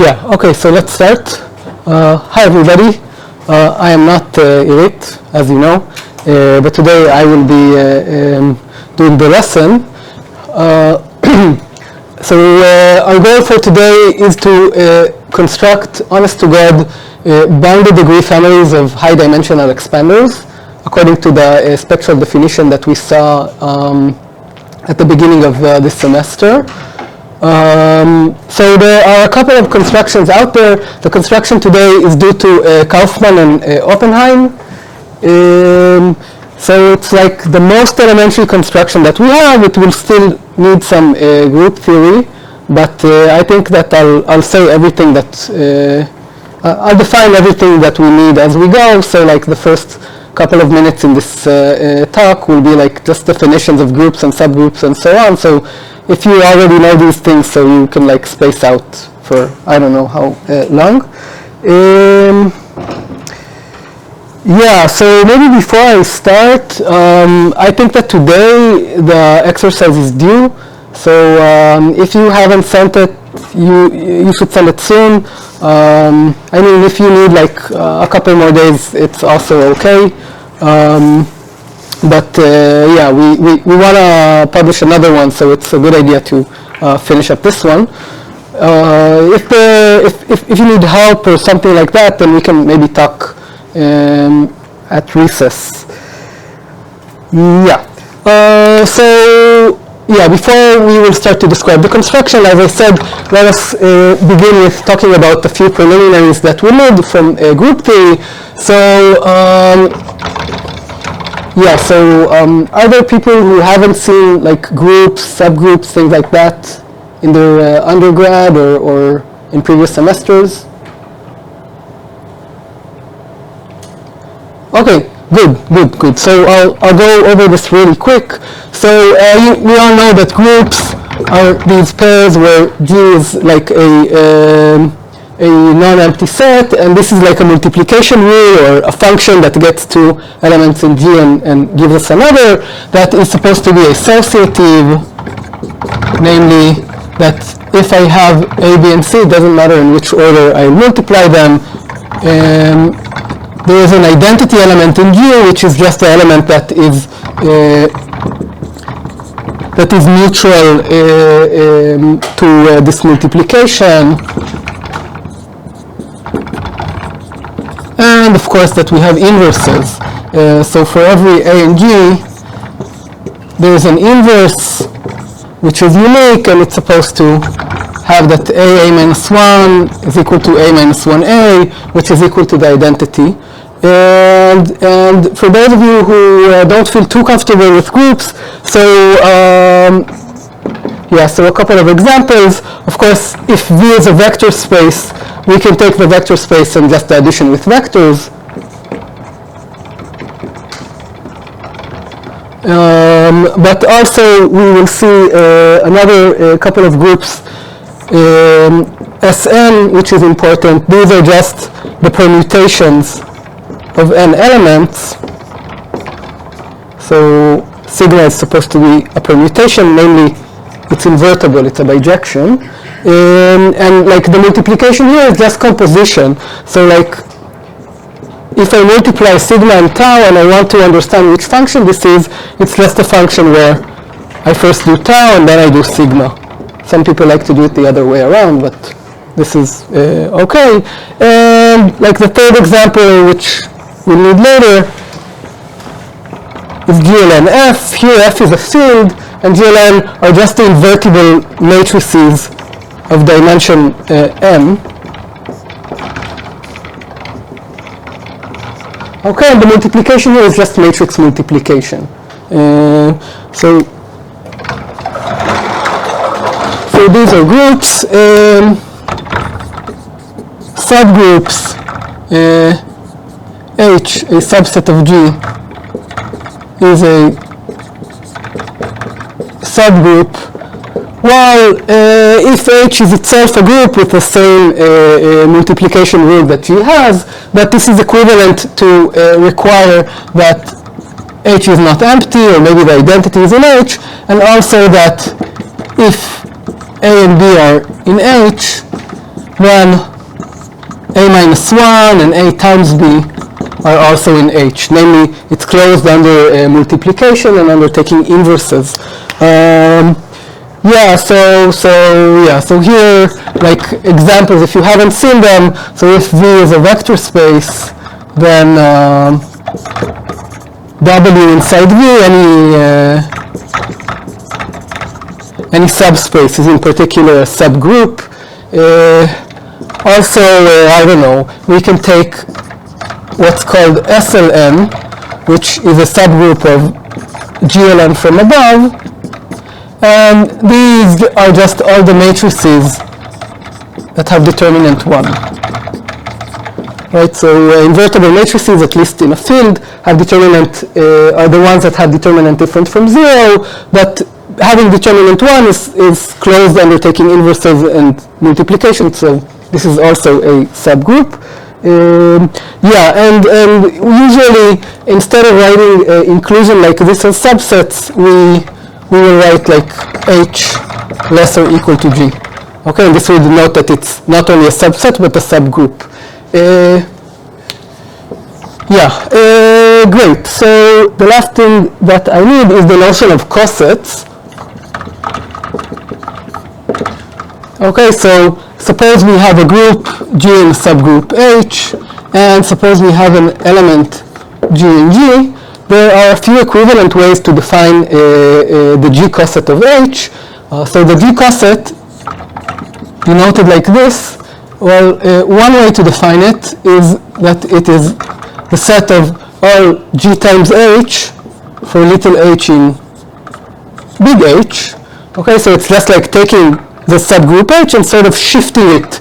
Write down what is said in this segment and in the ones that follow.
Yeah, okay, so let's start. Hi everybody. I am not elite, as you know, but today I will be doing the lesson. So our goal for today is to construct, honest to God, bounded degree families of high dimensional expanders according to the spectral definition that we saw at the beginning of this semester. So there are a couple of constructions out there. The construction today is due to Kaufman and Oppenheim. So it's like the most elementary construction that we have. It will still need some group theory, but I think that I'll say everything that, I'll define everything that we need as we go. So like the first couple of minutes in this talk will be like just definitions of groups and subgroups and so on. So if you already know these things, so you can like space out for I don't know how long. Yeah, so maybe before I start, I think that today the exercise is due. So if you haven't sent it, you should send it soon. I mean, if you need like a couple more days, it's also okay. But yeah, we want to publish another one, so it's a good idea to finish up this one. If you need help or something like that, then we can maybe talk at recess. Yeah. So yeah, before we will start to describe the construction, as I said, let us begin with talking about a few preliminaries that we need from group theory. So yeah, so are there people who haven't seen like groups, subgroups, things like that in their undergrad or in previous semesters? Okay, good. So I'll go over this really quick. So we all know that groups are these pairs where G is like a non-empty set, and this is like a multiplication rule or a function that gets two elements in G and gives us another that is supposed to be associative, namely that if I have A, B, and C, it doesn't matter in which order I multiply them. There is an identity element in G, which is just the element that is neutral to this multiplication. And of course that we have inverses. So for every A and G, there is an inverse which is unique, and it's supposed to have that A minus 1 is equal to A minus 1A, which is equal to the identity. And for those of you who don't feel too comfortable with groups, so yeah, so a couple of examples. Of course, if V is a vector space, we can take the vector space and just addition with vectors. But also we will see another couple of groups, Sn, which is important. These are just the permutations of n elements. So sigma is supposed to be a permutation, namely it's invertible, it's a bijection. And like the multiplication here is just composition. So like if I multiply sigma and tau and I want to understand which function this is, it's just a function where I first do tau and then I do sigma. Some people like to do it the other way around, but this is okay. And like the third example, which we'll need later, is GLN F. Here F is a field, and GLN are just the invertible matrices of dimension m. Okay, and the multiplication here is just matrix multiplication. So these are groups, subgroups. H, a subset of G, is a subgroup, while if H is itself a group with the same multiplication rule that G has, that this is equivalent to require that H is not empty, or maybe the identity is in H, and also that if A and B are in H, then A minus 1 and A times B are also in H. Namely, it's closed under multiplication and under taking inverses. So here, like examples, if you haven't seen them, so if V is a vector space, then W inside V, any subspace is in particular a subgroup. Also, I don't know, we can take what's called SLN, which is a subgroup of GLN from above, and these are just all the matrices that have determinant 1. Right, so invertible matrices, at least in a field, have determinant, are the ones that have determinant different from 0, but having determinant 1 is closed under taking inverses and multiplication, so this is also a subgroup. And usually instead of writing inclusion like this as subsets, we will write like H less or equal to G. Okay, and this will denote that it's not only a subset but a subgroup. Great. So the last thing that I need is the notion of cosets. Okay, so suppose we have a group G in subgroup H, and suppose we have an element G in G. There are a few equivalent ways to define the G coset of H. So the G coset, denoted like this, well, one way to define it is that it is the set of all G times H for little h in big H. Okay, so it's just like taking the subgroup H and sort of shifting it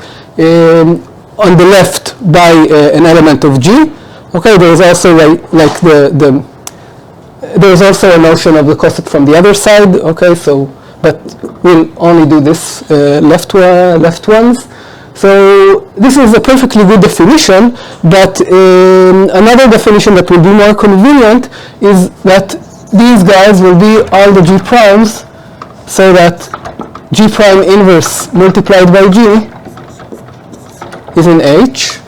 on the left by an element of G. Okay, there is also like there is also a notion of the coset from the other side. Okay, so but we'll only do this left ones. So this is a perfectly good definition, but another definition that will be more convenient is that these guys will be all the G primes, so that G prime inverse multiplied by G is in H.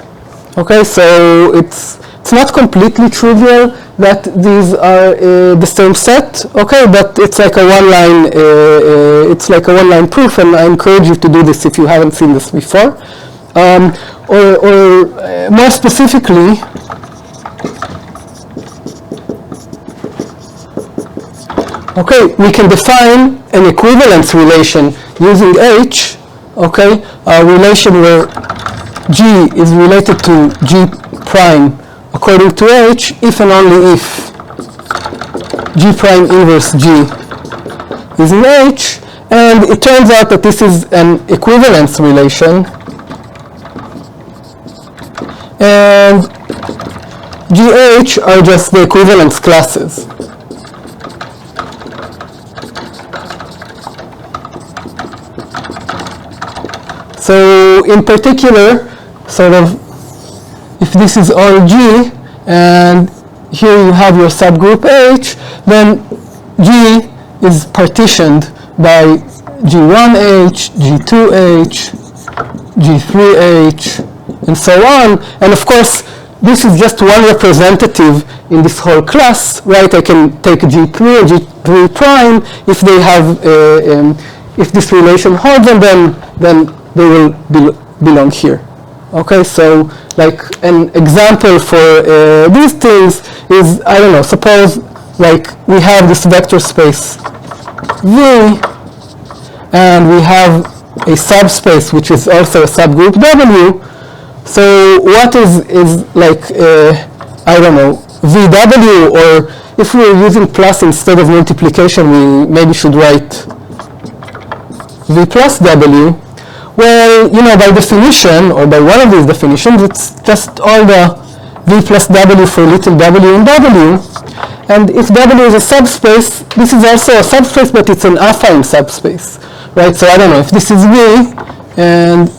Okay, so it's not completely trivial that these are the same set. Okay, but it's like a one-line proof, and I encourage you to do this if you haven't seen this before. Or more specifically, okay, we can define an equivalence relation using H. Okay, a relation where G is related to G prime according to H if and only if G prime inverse G is in H, and it turns out that this is an equivalence relation, and GH are just the equivalence classes. So in particular, sort of, if this is all G, and here you have your subgroup H, then G is partitioned by G1H, G2H, G3H, and so on. And of course, this is just one representative in this whole class, right? I can take G3 and G3 prime if they have, if this relation holds, and then they will belong here. Okay, so like an example for these things is, I don't know, suppose like we have this vector space V, and we have a subspace which is also a subgroup W. So what is like, I don't know, VW, or if we're using plus instead of multiplication, we maybe should write V plus W. Well, you know, by definition, or by one of these definitions, it's just all the V plus W for little w in W. And if W is a subspace, this is also a subspace, but it's an affine subspace, right? So I don't know, if this is V and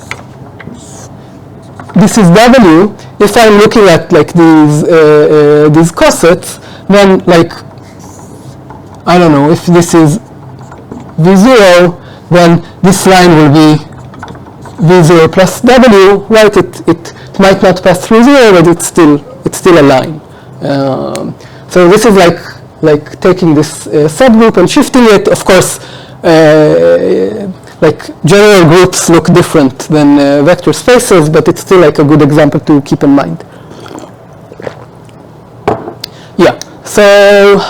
this is W, if I'm looking at like these cosets, then like, I don't know, if this is V0, then this line will be v0 plus w, right? It might not pass through 0, but it's still a line. So this is like taking this subgroup and shifting it. Of course, like general groups look different than vector spaces, but it's still like a good example to keep in mind. Yeah, so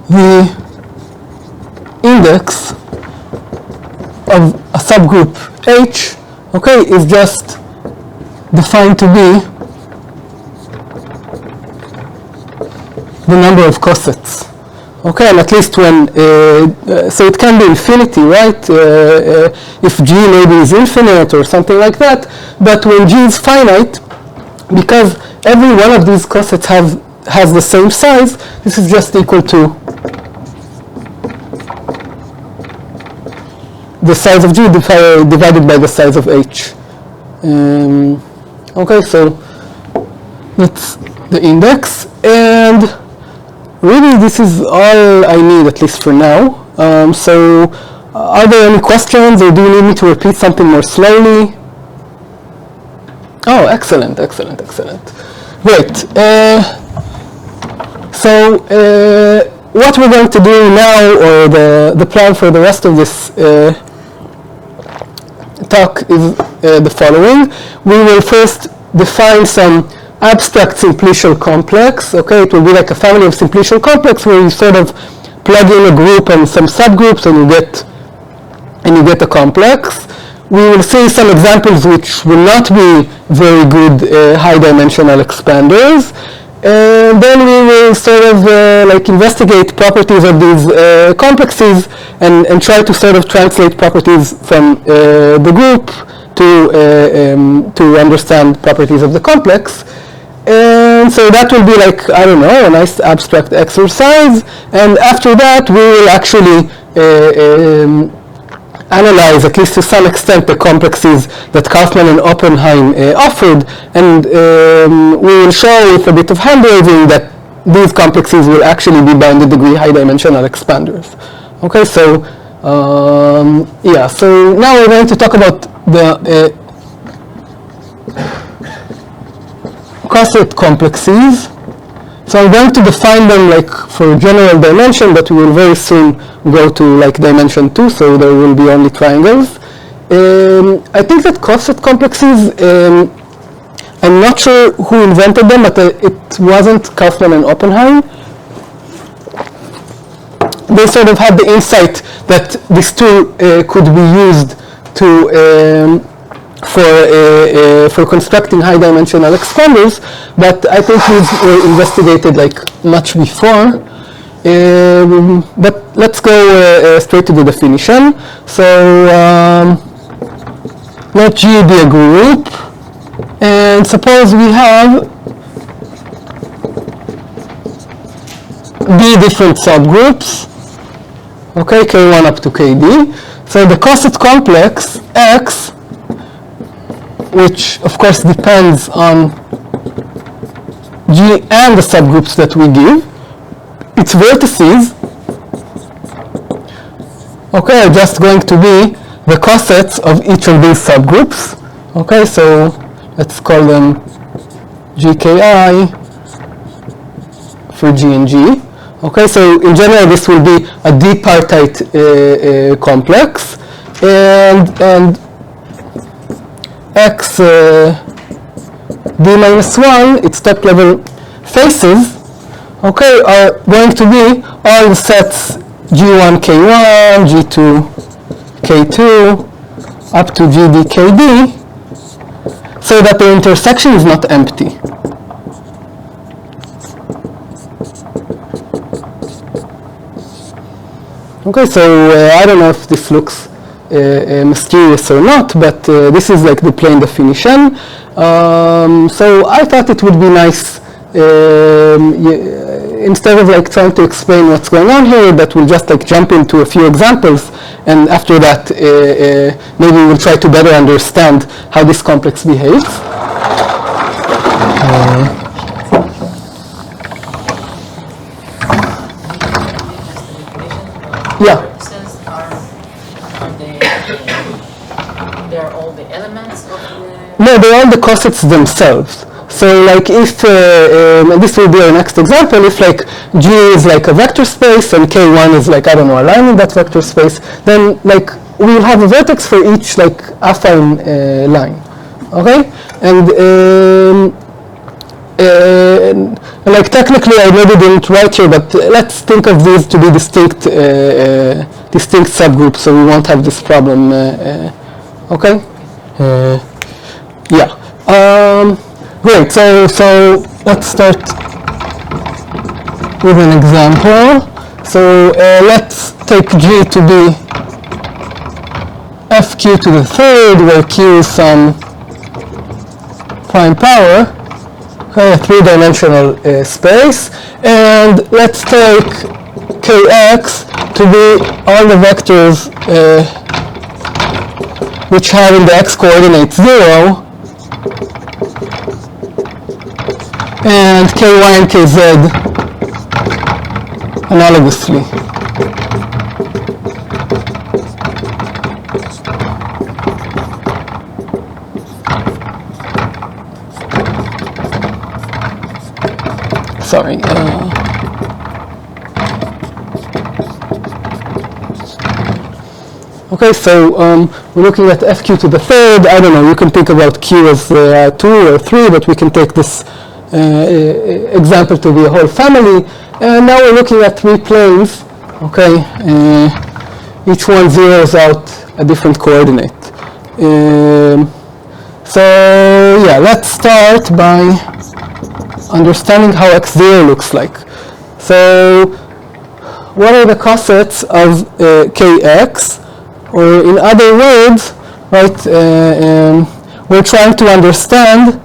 the index of a subgroup H, okay, is just defined to be the number of cosets. Okay, and at least when, so it can be infinity, right? If G maybe is infinite or something like that, but when G is finite, because every one of these cosets has the same size, this is just equal to the size of G divided by the size of H. Okay, so that's the index, and really this is all I need, at least for now. So are there any questions, or do you need me to repeat something more slowly? Oh, excellent. Great. So what we're going to do now, or the plan for the rest of this talk is the following. We will first define some abstract simplicial complex. Okay, it will be like a family of simplicial complex where you sort of plug in a group and some subgroups, and you get a complex. We will see some examples which will not be very good high-dimensional expanders, and then we will sort of like investigate properties of these complexes and try to sort of translate properties from the group to understand properties of the complex. And so that will be like, I don't know, a nice abstract exercise. And after that, we will actually analyze, at least to some extent, the complexes that Kaufman and Oppenheim offered. And we will show with a bit of hand-waving that these complexes will actually be bounded degree high-dimensional expanders. Okay, so yeah, so now we're going to talk about the coset complexes. So I'm going to define them like for general dimension, but we will very soon go to like dimension 2, so there will be only triangles. I think that coset complexes, I'm not sure who invented them, but it wasn't Kaufman and Oppenheim. They sort of had the insight that these two could be used to for constructing high-dimensional expanders, but I think these were investigated like much before. But let's go straight to the definition. So let G be a group, and suppose we have B different subgroups, okay, K1 up to KD. So the coset complex X, which of course depends on G and the subgroups that we give, its vertices, okay, are just going to be the cosets of each of these subgroups. Okay, so let's call them GKI for G and G. Okay, so in general this will be a d-partite complex, and X D minus 1, its top level faces, okay, are going to be all the sets G1 K1, G2 K2, up to GD KD, so that the intersection is not empty. Okay, so I don't know if this looks mysterious or not, but this is like the plain definition. So I thought it would be nice, instead of like trying to explain what's going on here, that we'll just like jump into a few examples, and after that maybe we'll try to better understand how this complex behaves. Yeah. vertices are they're all the elements of the... No, they're all the cosets themselves. So like if, and this will be our next example, if like G is like a vector space and K1 is like, I don't know, a line in that vector space, then like we'll have a vertex for each like affine line, okay? And like technically I maybe didn't write here, but let's think of these to be distinct subgroups, so we won't have this problem, okay? Yeah. Great, so let's start with an example. So let's take G to be fq to the third, where q is some prime power, a three-dimensional space, and let's take kx to be all the vectors which have in the x-coordinate 0, and ky and kz analogously. Sorry. Okay, so we're looking at fq to the third. I don't know, you can think about q as 2 or 3, but we can take this example to be a whole family. And now we're looking at 3 planes, okay? Each one zeroes out a different coordinate. So yeah, let's start by understanding how x0 looks like. So what are the cosets of kx? Or in other words, right, we're trying to understand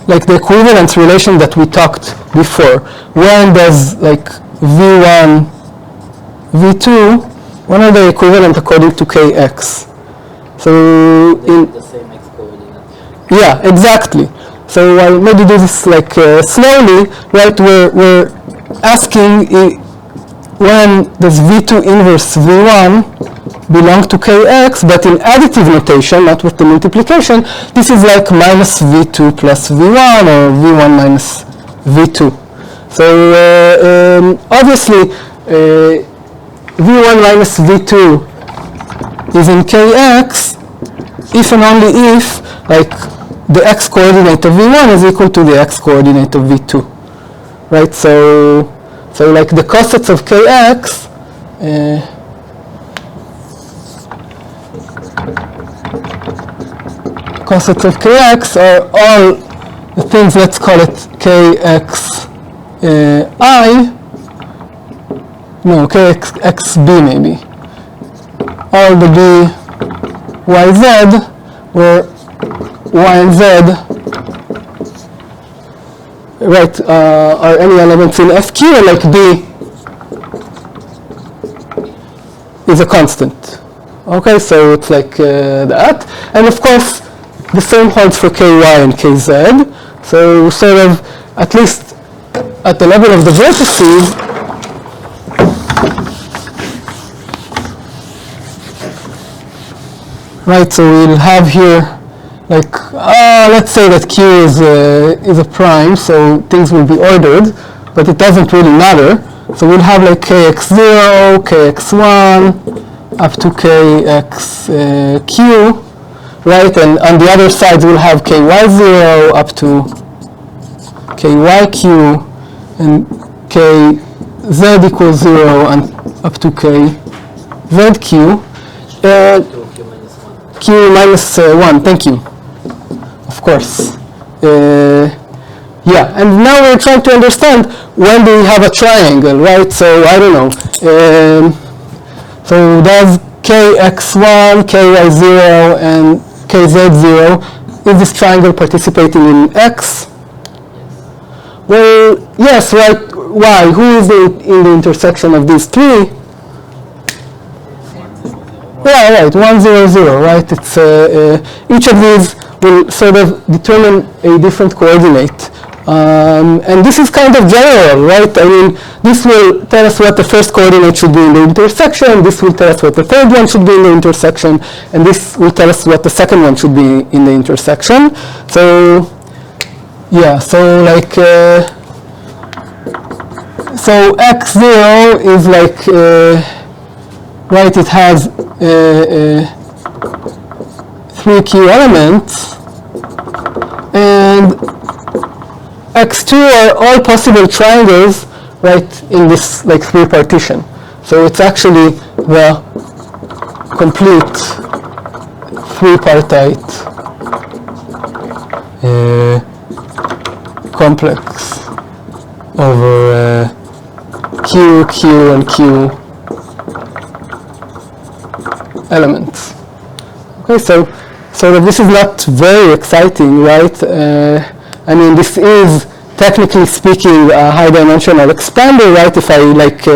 like the equivalence relation that we talked before. When does like v1, v2, when are they equivalent according to kx? So in the same x coordinate. Yeah, exactly. So I'll maybe do this like slowly, right? We're asking when does v2 inverse v1 belong to kx, but in additive notation, not with the multiplication, this is like minus v2 plus v1 or v1 minus v2. So obviously v1 minus v2 is in kx if and only if like the x coordinate of v1 is equal to the x coordinate of v2, right? So like the cosets of kx are all the things, let's call it kx kxb maybe. All the b y z, where y and z, right, are any elements in fq, and like b is a constant. Okay, so it's like that. And of course, the same holds for ky and kz. So sort of, at least at the level of the vertices, right, so we'll have here, like, let's say that q is a prime, so things will be ordered, but it doesn't really matter. So we'll have like kx0, kx1, up to kxq, right? And on the other side, we'll have ky0 up to kyq, and kz equals 0 and up to kzq. Q minus 1, thank you. Of course. Yeah, and now we're trying to understand when do we have a triangle, right? So I don't know. So does kx1, ky0, and kz0, is this triangle participating in x? Well, yes, right. Why? Who is in the intersection of these three? Yeah, right, 1, 0, 0, right? It's each of these will sort of determine a different coordinate And this is kind of general, right? I mean, this will tell us what the first coordinate should be in the intersection, this will tell us what the third one should be in the intersection, and this will tell us what the second one should be in the intersection. So, yeah, so like, so x0 is like, right, it has 3 key elements, and x2 are all possible triangles, right, in this like 3 partition. So it's actually the complete 3-partite complex over Q, Q, and Q elements. Okay, so this is not very exciting, right? I mean, this is technically speaking a high-dimensional expander, right? If I like,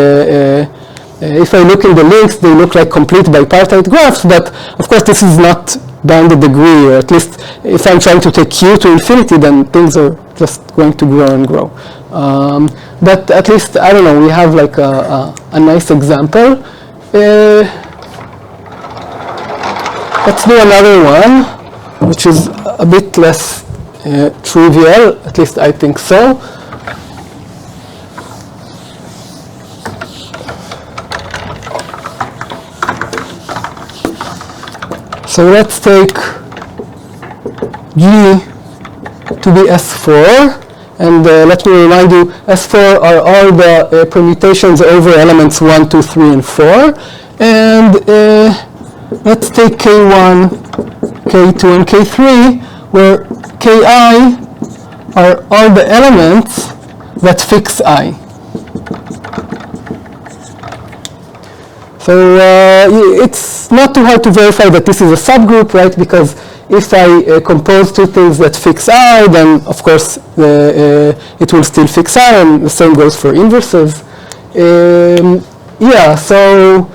if I look in the links, they look like complete bipartite graphs. But of course, this is not down the degree, or at least if I'm trying to take Q to infinity, then things are just going to grow and grow. But at least, I don't know, we have like a nice example. Let's do another one, which is a bit less trivial, at least I think so. So let's take G to be S4, and let me remind you, S4 are all the permutations over elements 1, 2, 3, and 4. And let's take K1, K2, and K3, where Ki are all the elements that fix I. So it's not too hard to verify that this is a subgroup, right? Because if I compose 2 things that fix I, then of course it will still fix I, and the same goes for inverses. Yeah, so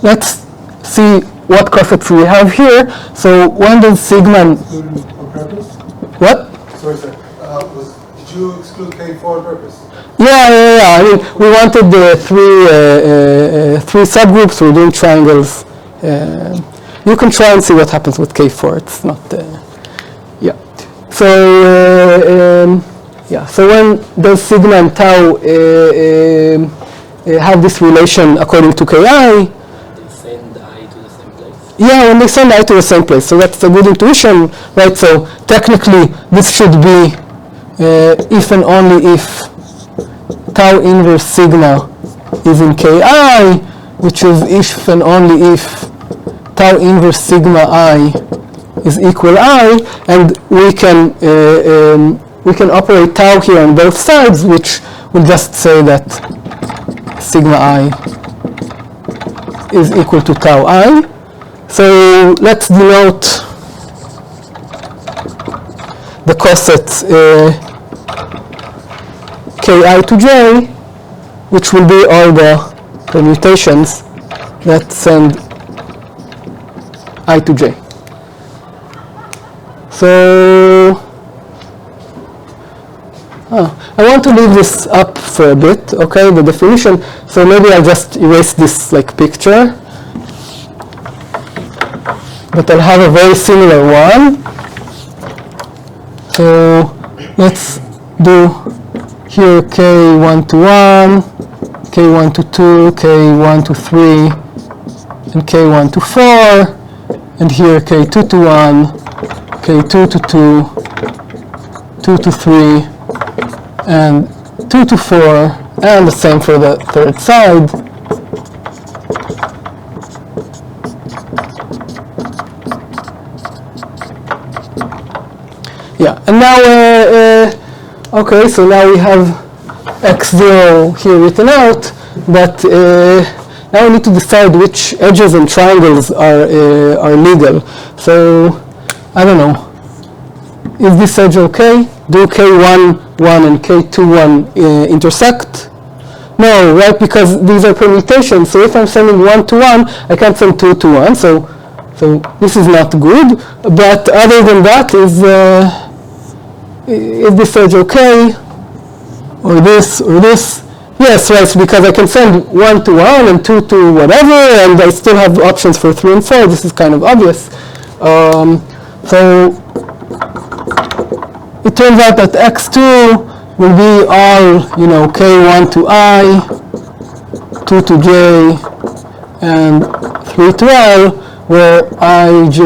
let's see what concepts we have here. So when does sigma... On purpose? What? Sorry, sir. Did you exclude K4 on purpose? Yeah. I mean, we wanted the 3 subgroups. We're doing triangles. You can try and see what happens with K4. It's not... yeah. So, yeah. So when does sigma and tau have this relation according to Ki? Yeah, when they send I to the same place. So that's a good intuition, right? So technically, this should be if and only if tau inverse sigma is in Ki, which is if and only if tau inverse sigma I is equal I, and we can operate tau here on both sides, which will just say that sigma I is equal to tau I. So let's denote the cosets Ki to j, which will be all the permutations that send I to j. So I want to leave this up for a bit, okay, the definition. So maybe I'll just erase this like picture. But I'll have a very similar one. So let's do here K1 to 1, K1 to 2, K1 to 3, and K1 to 4, and here K2 to 1, K2 to 2, 2 to 3, and 2 to 4, and the same for the third side. Yeah, and now, okay, so now we have x0 here written out, but now we need to decide which edges and triangles are legal. So, I don't know, is this edge okay? Do K1, 1 and K2, 1 intersect? No, right, because these are permutations, so if I'm sending 1 to 1, I can't send 2 to 1, so So this is not good, but other than that, is this edge okay? Or this, or this? Yes, right, because I can send 1 to 1 and 2 to whatever, and I still have options for 3 and 4. This is kind of obvious. So it turns out that x2 will be all, k1 to I, 2 to j, and 3 to L, where I, j,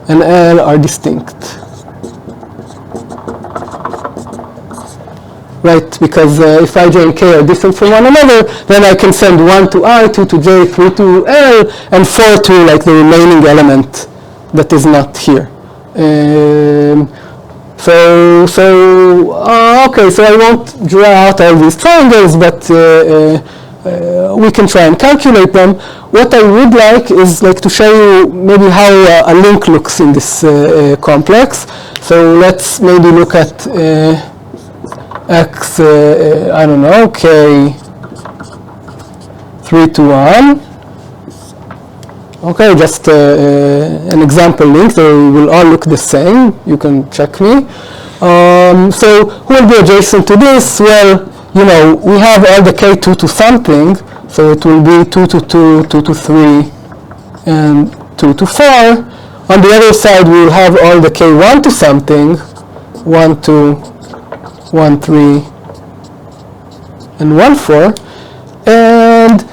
and L are distinct. Right, because if I, j, and k are different from one another, then I can send 1 to I, 2 to j, 3 to L, and 4 to like the remaining element that is not here. Okay, so I won't draw out all these triangles, but we can try and calculate them. What I would like is to show you maybe how a link looks in this complex. So let's maybe look at x, I don't know, k 3 to 1. Okay, just an example link. They will all look the same. You can check me. So who will be adjacent to this? Well, we have all the k2 to something, so it will be 2 to 2, 2 to 3, and 2 to 4. On the other side, we will have all the k1 to something, 1, 2, 1, 3, and 1, 4. And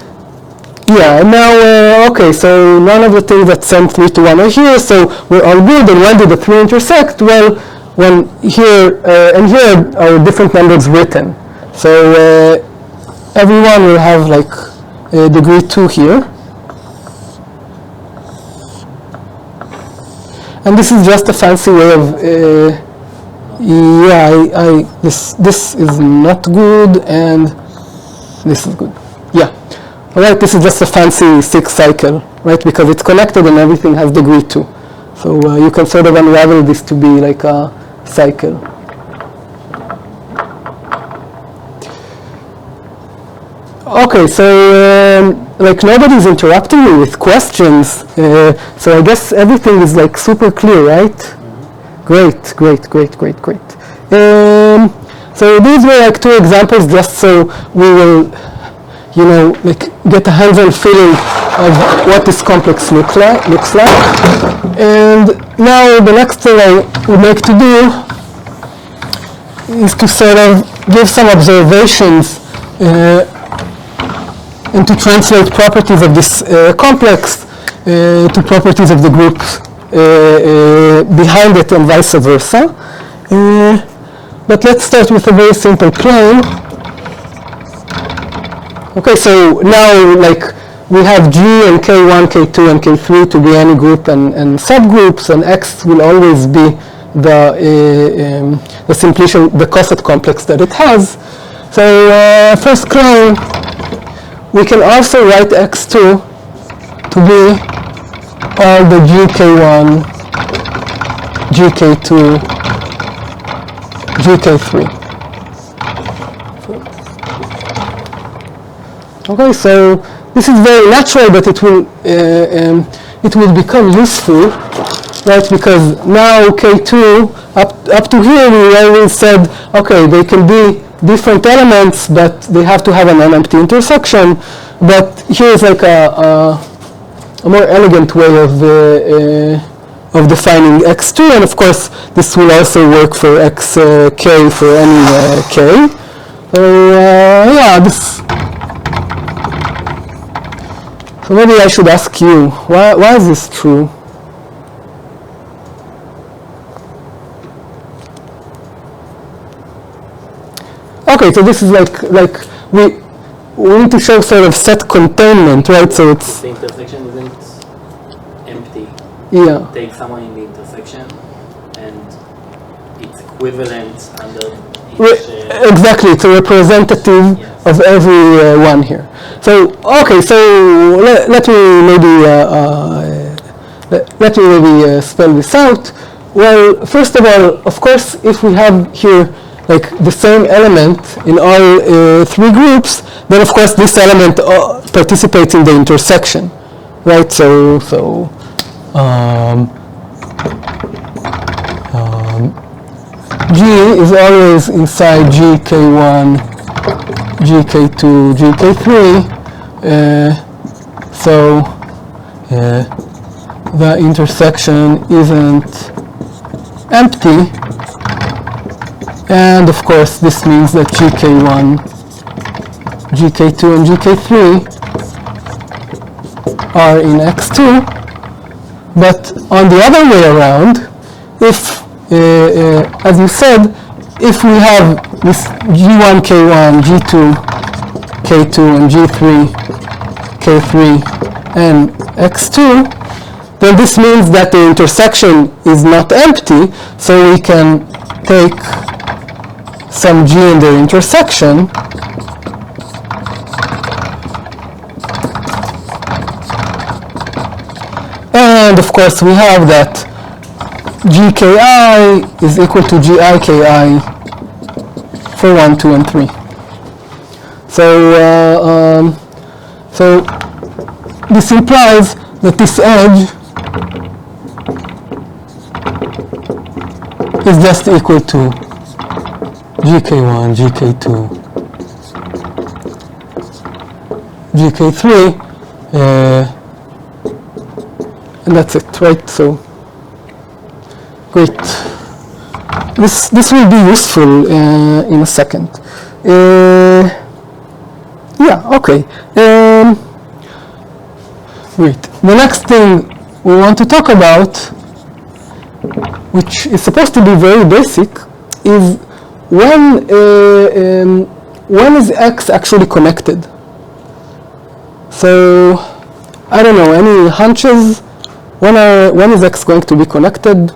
yeah, and now, okay, so none of the things that send 3 to 1 are here, so we're all good. And when do the 3 intersect? Well, when here and here are different numbers written. So everyone will have degree 2 here. And this is just a fancy way of, this is not good, and this is good. Yeah. All right, this is just a fancy 6 cycle, right? Because it's connected and everything has degree 2. So you can sort of unravel this to be like a cycle. Okay, so nobody's interrupting me with questions. So I guess everything is super clear, right? Great. So these were 2 examples just so we will get a hands-on feeling of what this complex looks like. And now the next thing I would like to do is to sort of give some observations and to translate properties of this complex to properties of the groups behind it and vice versa. But let's start with a very simple claim. Okay, so now we have G and K1, K2, and K3 to be any group and subgroups, and X will always be the simplicial, the coset complex that it has. So first claim, we can also write X2 to be all the GK1, GK2, GK3. Okay, so this is very natural, but it will become useful, right? Because now K2 up to here we always said, okay, they can be different elements, but they have to have an empty intersection. But here's a more elegant way of defining X2, and of course this will also work for Xk for any K. Yeah, this. So maybe I should ask you, why is this true? Okay, so this is we need to show sort of set containment, right? So it's the intersection isn't empty. Yeah. Take someone in the intersection, and it's equivalent under each. Exactly, it's a representative of every one here. So okay, so let me maybe spell this out. Well, first of all, of course, if we have here the same element in all 3 groups, then of course this element participates in the intersection, right? So G is always inside GK1, GK2, GK3, so the intersection isn't empty, and of course this means that GK1, GK2, and GK3 are in X2, but on the other way around, if as you said, if we have this G1, K1, G2, K2, and G3, K3, and X2, then this means that the intersection is not empty, so we can take some G in the intersection and of course we have that GKI is equal to GIKI for 1, 2, and 3. So this implies that this edge is just equal to GK1, GK2, GK3, and that's it, right? So great. This will be useful in a second. Yeah, okay. Great. The next thing we want to talk about, which is supposed to be very basic, is when is X actually connected? So, I don't know, any hunches? When is X going to be connected?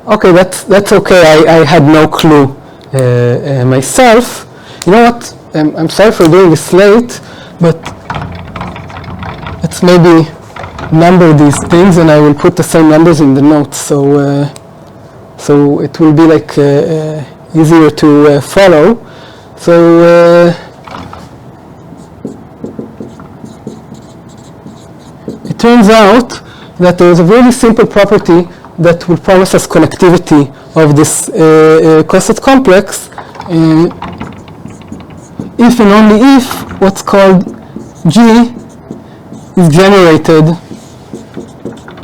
Okay, that's okay. I had no clue myself. You know what? I'm sorry for doing this late, but let's maybe number these things, and I will put the same numbers in the notes, so it will be like easier to follow. So it turns out that there is a very simple property that will promise us connectivity of this coset complex if and only if what's called G is generated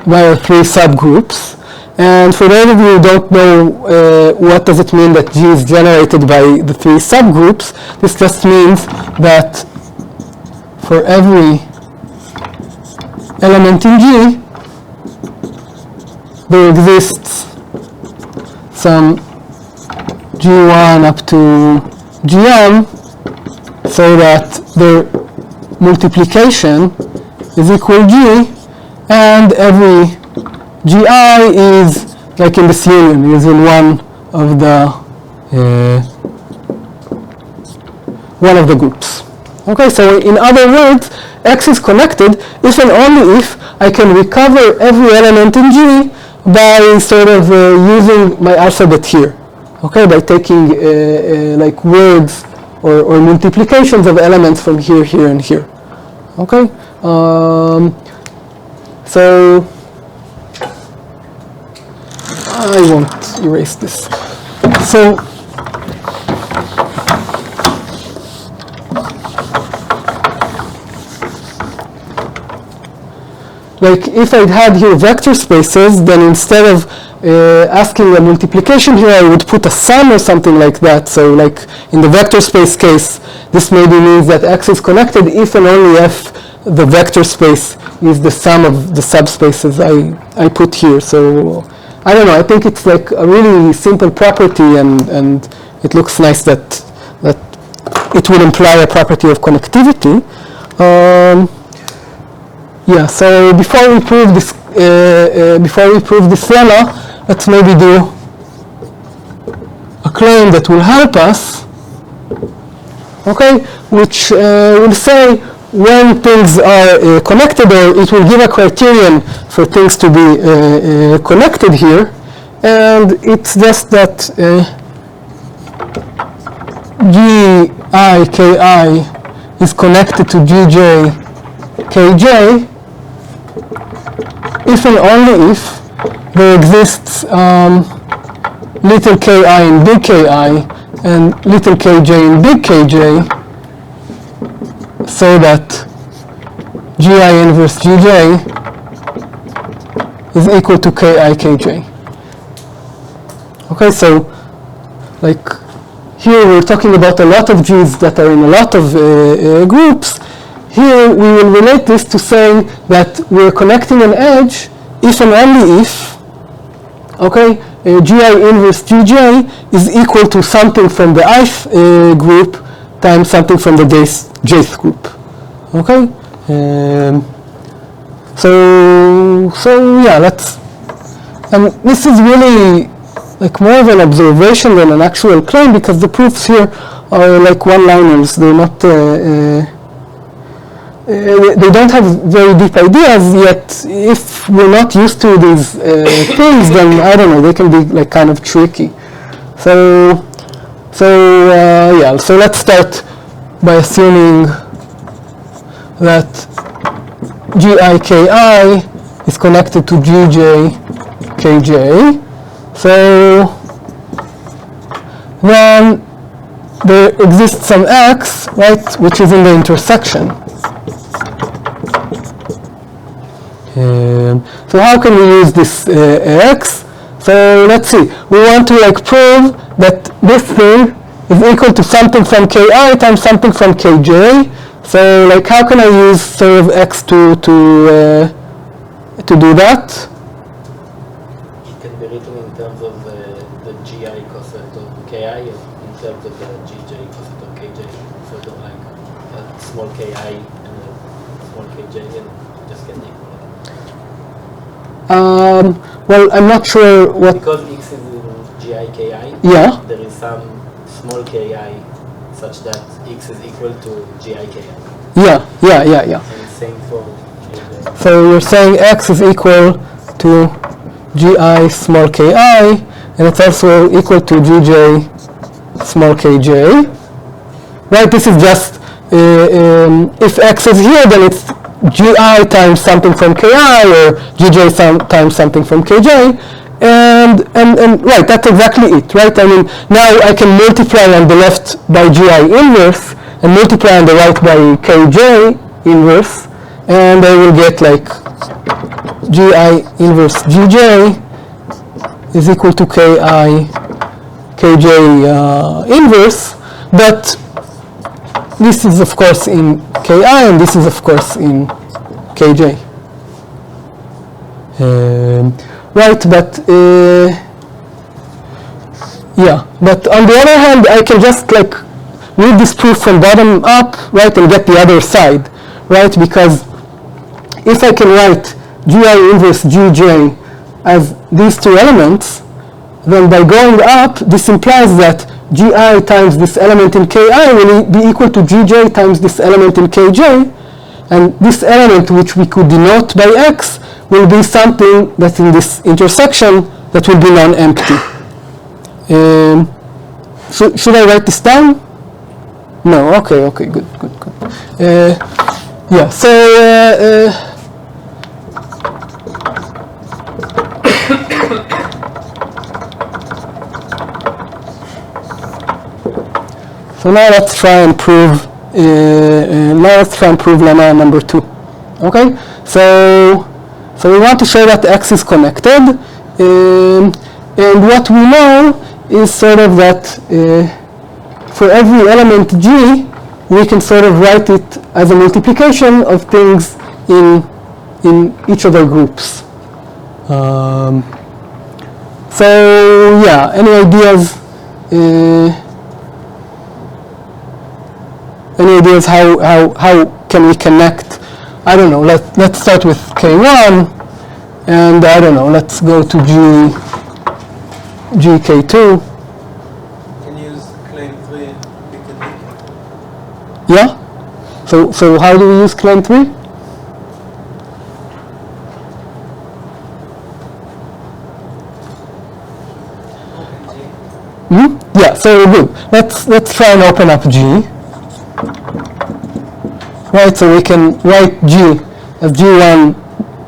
by our three subgroups. And for those of you who don't know what does it mean that G is generated by the three subgroups, this just means that for every element in G, there exists some G1 up to Gm, so that their multiplication is equal G, and every Gi is like in this union, is in one of the groups. Okay, so in other words, X is connected if and only if I can recover every element in G by sort of using my alphabet here. Okay, by taking like words or multiplications of elements from here, here, and here. Okay, so I won't erase this. So like if I'd had here vector spaces, then instead of asking a multiplication here, I would put a sum or something like that. So like in the vector space case, this maybe means that X is connected if and only if the vector space is the sum of the subspaces I put here. So I don't know, I think it's like a really simple property, and it looks nice that it would imply a property of connectivity. Yeah, so before we prove this lemma, let's maybe do a claim that will help us, okay, which will say when things are connected, or it will give a criterion for things to be connected here, and it's just that Gi, Ki is connected to GJ, KJ, if and only if there exists little ki in big Ki and little kj in big kj, so that Gi inverse Gj is equal to Ki Kj. Okay, so like here we're talking about a lot of G's that are in a lot of groups. Here we will relate this to saying that we're connecting an edge if and only if, okay, Gi inverse Gj is equal to something from the ith group times something from the jth group. Okay, so yeah, and this is really like more of an observation than an actual claim, because the proofs here are like one-liners. They're not, they don't have very deep ideas, yet if we're not used to these things, then I don't know, they can be like kind of tricky. So yeah, so let's start by assuming that Gi is connected to Gj, Kj. So then there exists some x, right, which is in the intersection. So how can we use this x? So let's see. We want to like prove that this thing is equal to something from Ki times something from Kj. So like how can I use sort of x to do that? It can be written in terms of the Gi coset of Ki and in terms of the Gj coset of Kj. Sort of like a small Ki and a small Kj and just get equal. Well, I'm not sure what. Because x is in Gi Ki, Yeah. there is some small Ki such that x is equal to Gi Ki. Yeah. And same for So you're saying x is equal to Gi small ki, and it's also equal to Gj small kj. Right, this is just, if x is here, then it's Gi times something from ki, or Gj times something from kj. And right, that's exactly it, right? I mean, now I can multiply on the left by Gi inverse, and multiply on the right by Kj inverse, and I will get like Gi inverse Gj is equal to Ki Kj inverse, but this is of course in Ki and this is of course in Kj. Right, but yeah, but on the other hand, I can just like read this proof from bottom up, right, and get the other side, right? Because if I can write Gi inverse Gj as these two elements, then by going up, this implies that Gi times this element in Ki will be equal to Gj times this element in Kj, and this element, which we could denote by x, will be something that's in this intersection that will be non-empty. Should I write this down? No, okay, good. Yeah, so so now let's try and prove lemma number 2. Okay, so we want to show that x is connected, and what we know is sort of that for every element G, we can sort of write it as a multiplication of things in each of their groups. So yeah, any ideas? Any ideas how can we connect? I don't know. Let's start with K1, and I don't know. Let's go to GK2. Can use claim 3 and pick a dick. Yeah. So how do we use claim 3? Yeah. So good. Let's try and open up G. right? So we can write G as G1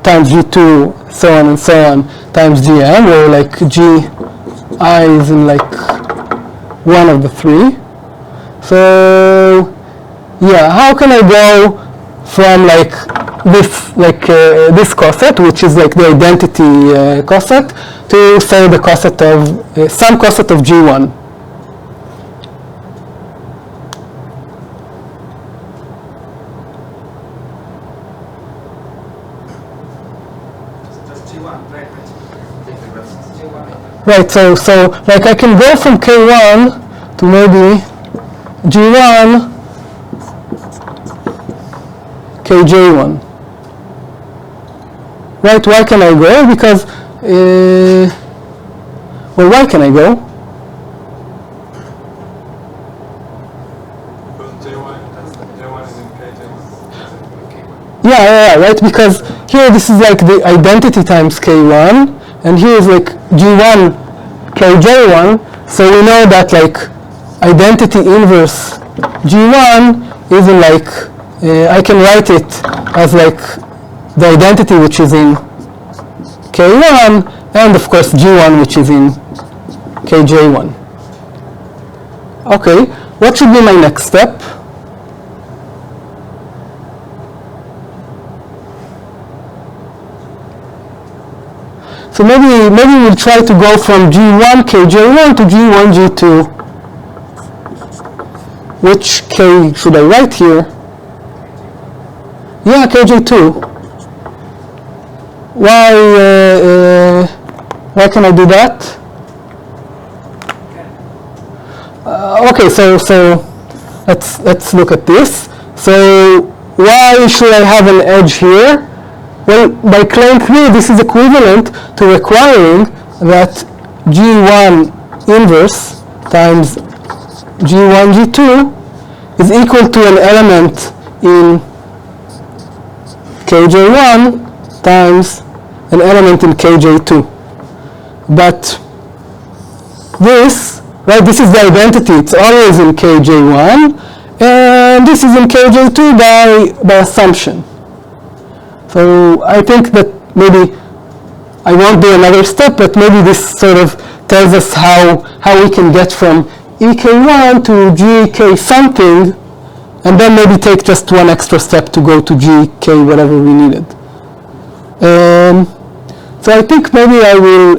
times G2, so on and so on, times Gm, where like Gi is in like one of the three. So yeah, how can I go from like this coset, which is like the identity coset, to say the coset of some coset of G1? Right, so like I can go from K1 to maybe G1, KJ1. Right, why can I go? Because, well, why can I go? Because J1 is in KJ1. Yeah, right, because here this is like the identity times K1, and here is like G1, KJ1, so we know that like identity inverse G1 is in like, I can write it as like the identity which is in K1, and of course G1 which is in KJ1. Okay, what should be my next step? So maybe we'll try to go from G1 KJ1 to G1 G2. Which K should I write here? Yeah, KJ2. Why can I do that? Okay, so let's look at this. So why should I have an edge here? Well, by claim 3, this is equivalent to requiring that G1 inverse times G1 G2 is equal to an element in KJ1 times an element in KJ2. But this, right, this is the identity. It's always in KJ1, and this is in KJ2 by assumption. So I think that maybe I won't do another step, but maybe this sort of tells us how we can get from EK1 to GK something, and then maybe take just one extra step to go to GK whatever we needed. So I think maybe I will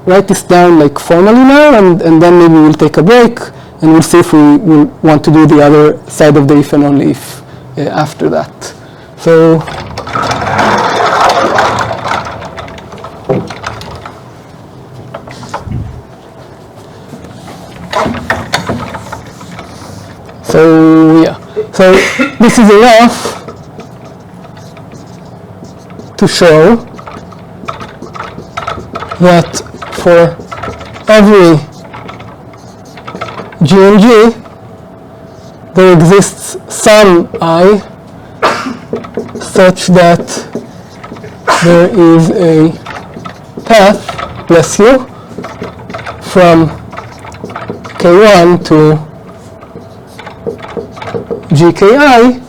write this down like formally now, and then maybe we'll take a break, and we'll see if we will want to do the other side of the if and only if after that. So yeah, so this is enough to show that for every G and G, there exists some I such that there is a path, bless you, from K1 to GKI,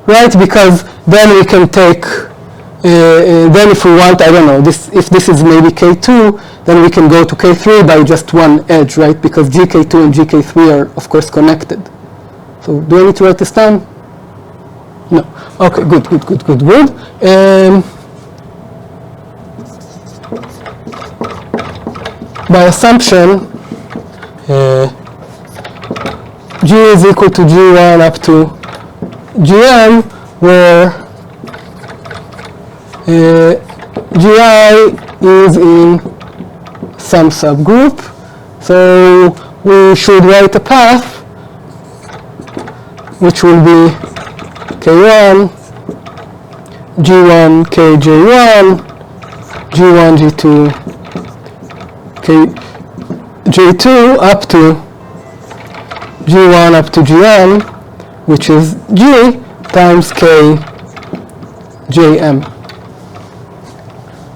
right? Because then we can take, then if we want, I don't know, if this is maybe K2, then we can go to K3 by just one edge, right? Because GK2 and GK3 are, of course, connected. So do I need to write this down? No. Okay, good. By assumption, G is equal to G1 up to Gm, where Gi is in some subgroup. So we should write a path which will be K1, G1, KJ1, G1, G2, KJ2 up to G1 up to Gm, which is G times K Jm.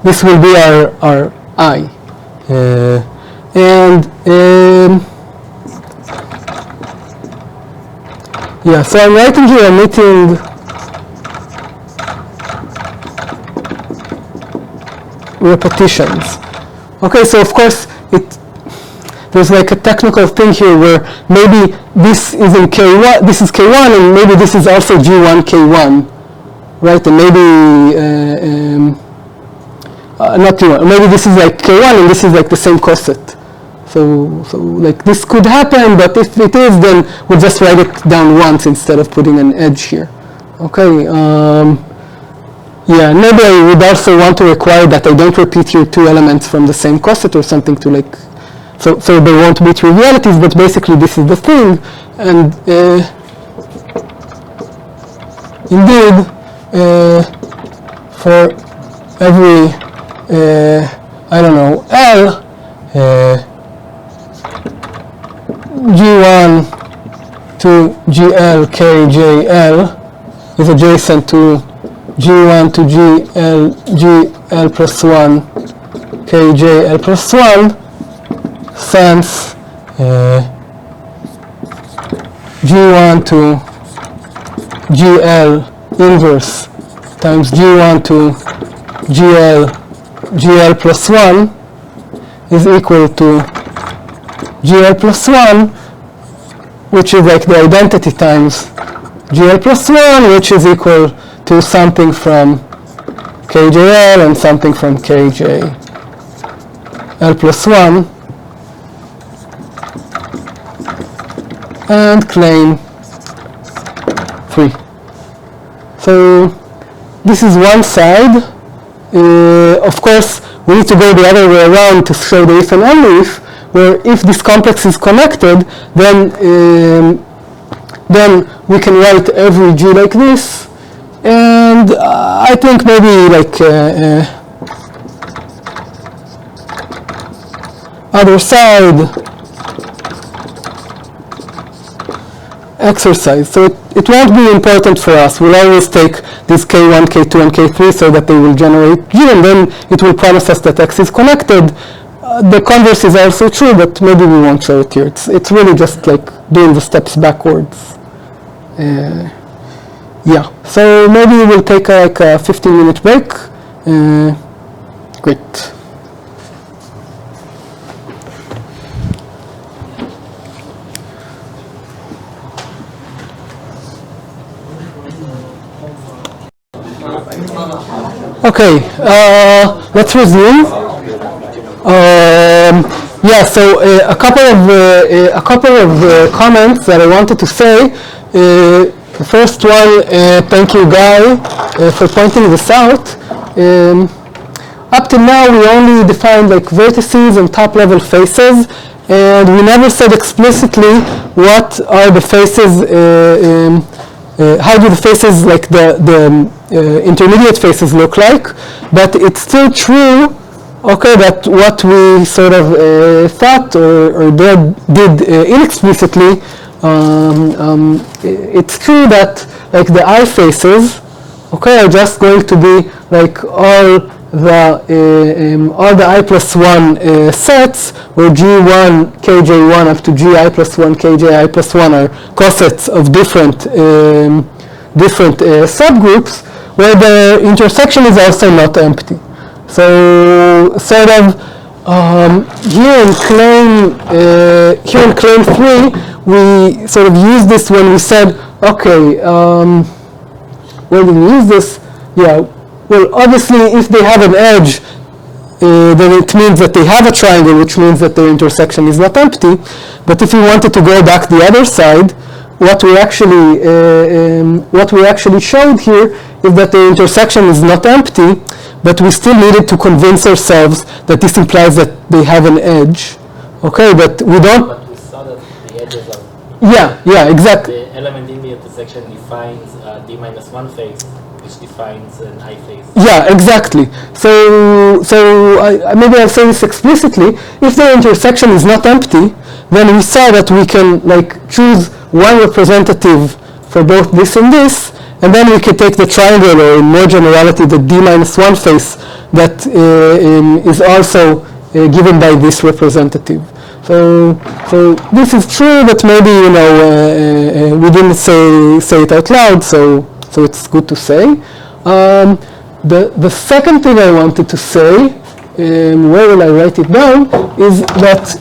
This will be our I. Yeah, so I'm writing here, emitting repetitions. Okay, so of course there's like a technical thing here where maybe this is in K1, this is K1, and maybe this is also G1 K1, right? And maybe not G1. Maybe this is like K1 and this is like the same coset. So like this could happen, but if it is, then we'll just write it down once instead of putting an edge here. Okay. Yeah, maybe I would also want to require that I don't repeat here two elements from the same coset or something to like, so there won't be trivialities, but basically this is the thing, and indeed, for every, I don't know, L, G1 to GL KJL is adjacent to G1 to GL plus 1 KJL plus 1, since G1 to GL inverse times G1 to GL plus 1 is equal to GL plus 1, which is like the identity times GL plus 1, which is equal to something from KJL and something from KJL plus 1, and claim 3. So this is one side. Of course, we need to go the other way around to show the if and only if, where if this complex is connected, then we can write every G like this, and I think maybe like other side exercise. So it won't be important for us. We'll always take these K1, K2, and K3 so that they will generate G, and then it will promise us that X is connected. The converse is also true, but maybe we won't show it here. It's really just like doing the steps backwards. Yeah, so maybe we'll take like a 15-minute break. Great. Okay, let's resume. Yeah, so a couple of comments that I wanted to say. The first one, thank you, Guy, for pointing this out. Up to now, we only defined like vertices and top-level faces, and we never said explicitly what are the faces. How do the faces, like the intermediate faces, look like? But it's still true. Okay, that what we sort of thought or did inexplicitly, it's true that like the I faces, okay, are just going to be like all the I plus 1 sets, where G1 Kj1 up to Gi plus 1 Kji plus 1 are cosets of different subgroups, where the intersection is also not empty. So sort of here in claim 3, we sort of used this when we said, okay, when we use this, yeah, well, obviously if they have an edge, then it means that they have a triangle, which means that their intersection is not empty. But if we wanted to go back the other side, what we actually showed here is that the intersection is not empty, but we still needed to convince ourselves that this implies that they have an edge. Okay, but we don't. But we saw that the edges are. Yeah, exactly. The element in the intersection defines D minus 1 face, which defines an I face. Yeah, exactly. So maybe I'll say this explicitly. If the intersection is not empty, then we saw that we can like choose one representative for both this and this, and then we can take the triangle, or in more generality, the D minus 1 face that is also given by this representative. So this is true, but maybe we didn't say it out loud, so it's good to say. The second thing I wanted to say where will I write it down, is that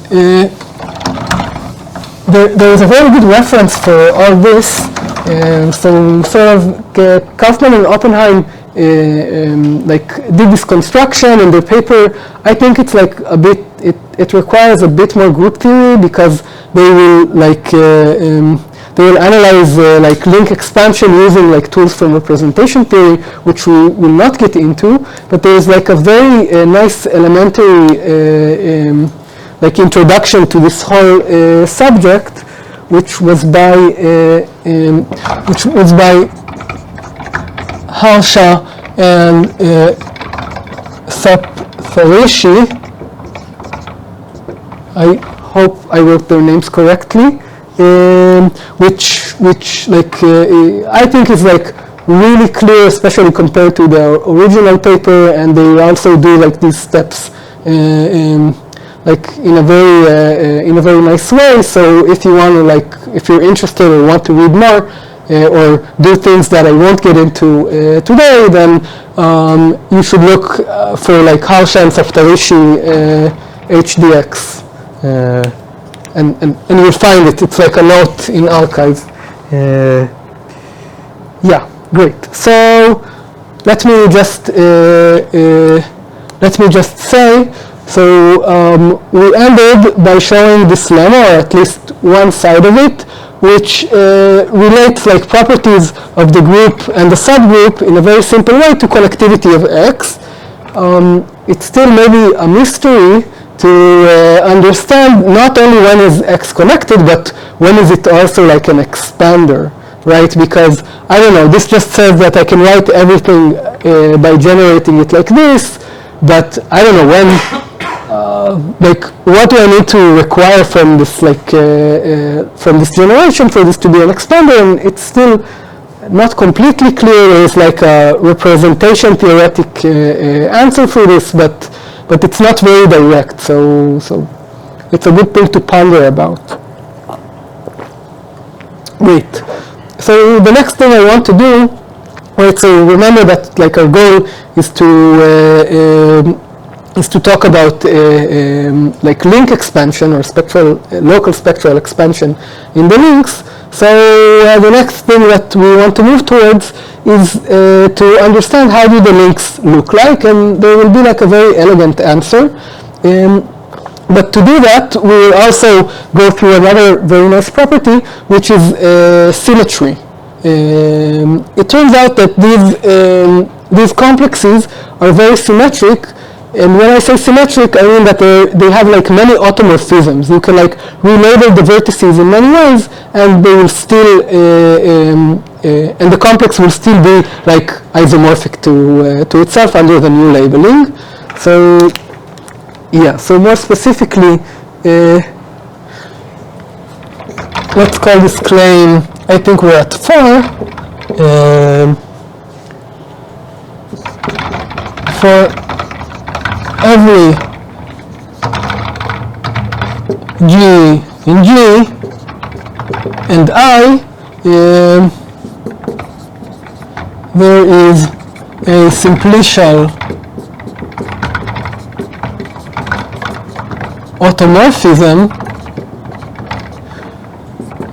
there is a very good reference for all this. So sort of Kaufman and Oppenheim like did this construction in their paper. I think it's like a bit, it requires a bit more group theory, because they will like they will analyze like link expansion using like tools from representation theory, which we will not get into. But there is like a very nice elementary like introduction to this whole subject, which was by Harsha and Saptharishi. I hope I wrote their names correctly. Which like I think is like really clear, especially compared to the original paper, and they also do like these steps like in a very nice way. So if you want to like, if you're interested or want to read more or do things that I won't get into today, then you should look for like Harsha and Saptharishi HDX. And you'll find it. It's like a note in archives. Yeah, great. So let me just say. So we ended by showing this lemma, or at least one side of it, which relates like properties of the group and the subgroup in a very simple way to connectivity of X. It's still maybe a mystery to understand not only when is X connected, but when is it also like an expander, right? Because, I don't know, this just says that I can write everything by generating it like this, but I don't know when, like, what do I need to require from this, like, from this generation for this to be an expander? And it's still not completely clear. There's like a representation theoretic answer for this, but it's not very direct, so it's a good thing to ponder about. Great. So the next thing I want to do, right, so remember that like our goal is to talk about like link expansion or local spectral expansion in the links. So the next thing that we want to move towards is to understand how do the links look like, and there will be like a very elegant answer. But to do that, we will also go through another very nice property, which is symmetry. It turns out that these complexes are very symmetric. And when I say symmetric, I mean that they have like many automorphisms. You can like relabel the vertices in many ways, and they will still, and the complex will still be like isomorphic to itself under the new labeling. So, yeah. So more specifically, let's call this claim. I think we're at 4. For every G in G and I, there is a simplicial automorphism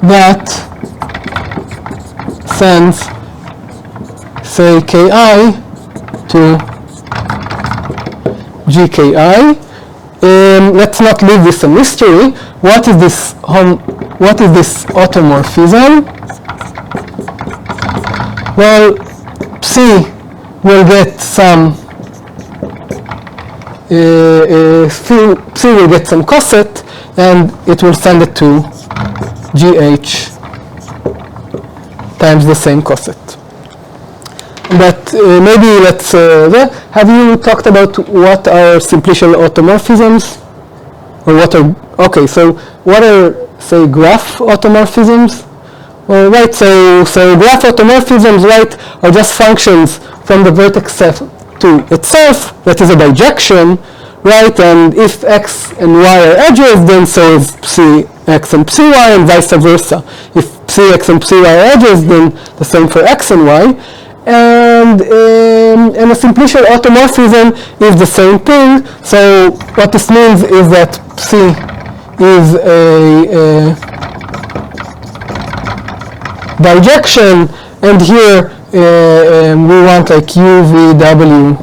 that sends, say, Ki to GKI. Let's not leave this a mystery. What is this automorphism? Well, Psi will get some Psi will get some coset, and it will send it to GH times the same coset. But maybe let's, have you talked about what are simplicial automorphisms? Or what are, okay, so what are, say, graph automorphisms? Well, right, so graph automorphisms, right, are just functions from the vertex to itself, that is a bijection, right, and if x and y are edges, then so is psi x and psi y, and vice versa. If psi x and psi y are edges, then the same for x and y. and a simplicial automorphism is the same thing. So what this means is that psi is a bijection, and here we want like UVW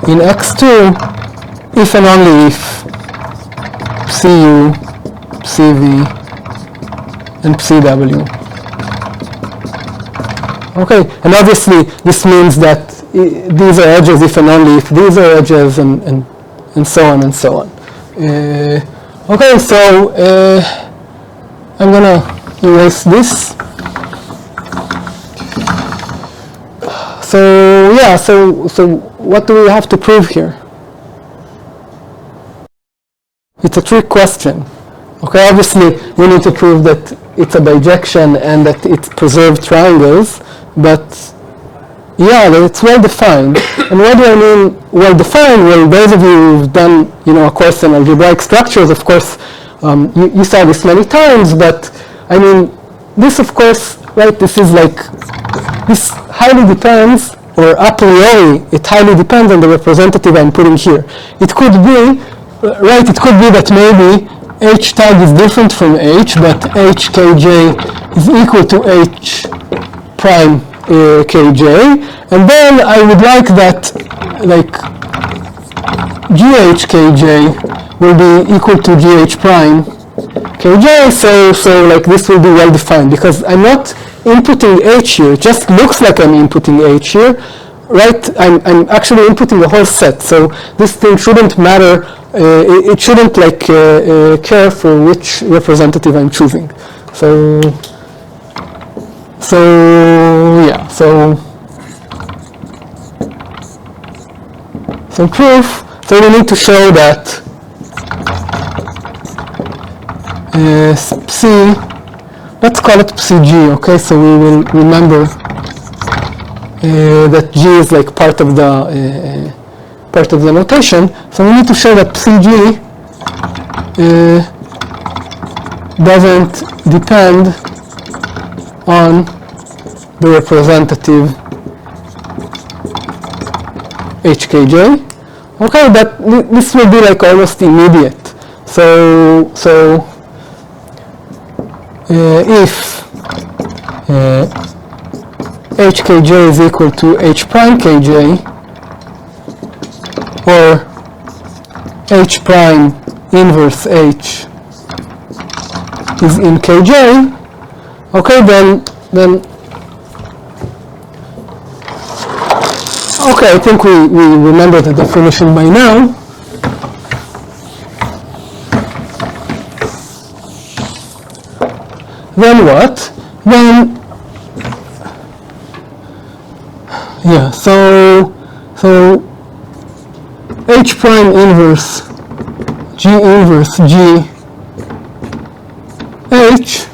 in X2 if and only if PSU, PSV, and PSW. Okay, and obviously this means that these are edges if and only if these are edges, and so on and so on. Okay, so I'm gonna erase this. So yeah, so what do we have to prove here? It's a trick question. Okay, obviously we need to prove that it's a bijection and that it's preserved triangles, but yeah, that it's well defined. And what do I mean well defined? Well, those of you who've done, a course in algebraic structures, of course, you saw this many times, but I mean, this of course, right, this highly depends, or a priori, it highly depends on the representative I'm putting here. It could be, right, it could be that maybe H tag is different from H, but HKJ is equal to H prime KJ, and then I would like that, like, GHKJ will be equal to GH prime KJ, so like this will be well defined, because I'm not inputting H here. It just looks like I'm inputting H here, right? I'm actually inputting the whole set, so this thing shouldn't matter. It shouldn't like care for which representative I'm choosing. So yeah, so proof. So we need to show that psi, let's call it psi g, okay? So we will remember that g is like part of the notation. So we need to show that psi g doesn't depend on the representative HKJ. Okay, but this will be like almost immediate. So if HKJ is equal to H prime KJ, or H prime inverse H is in KJ, okay, then okay, I think we remember the definition by now. Then what? Then, yeah, so H prime inverse G inverse G H,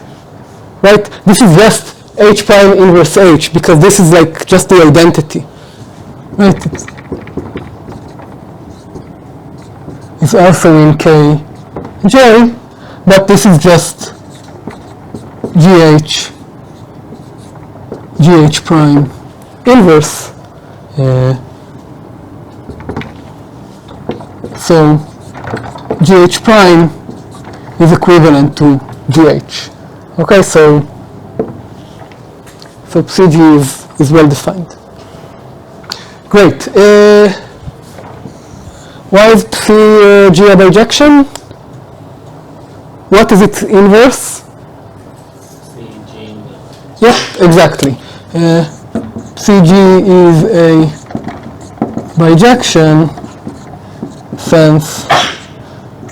right? This is just H prime inverse H, because this is like just the identity, right? It's also in KJ, but this is just GH prime inverse. So GH prime is equivalent to GH. Okay, so psi g is well defined. Great. Why is psi g a bijection? What is its inverse? Yeah, exactly. Psi g is a bijection since,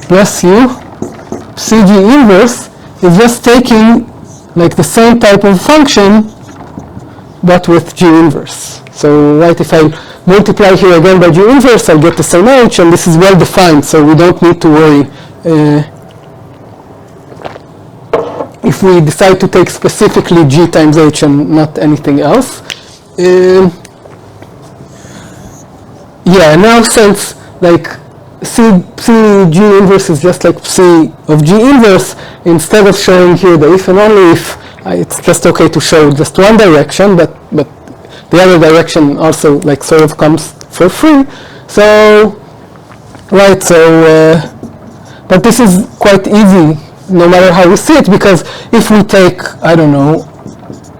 bless you, Psi g inverse is just taking like the same type of function but with G inverse. So right, if I multiply here again by G inverse, I'll get the same H, and this is well defined, so we don't need to worry if we decide to take specifically G times H and not anything else. Yeah, now since like Psi G inverse is just like Psi of G inverse, instead of showing here the if and only if, it's just okay to show just one direction, but the other direction also like sort of comes for free. So, right, so, but this is quite easy no matter how we see it, because if we take, I don't know,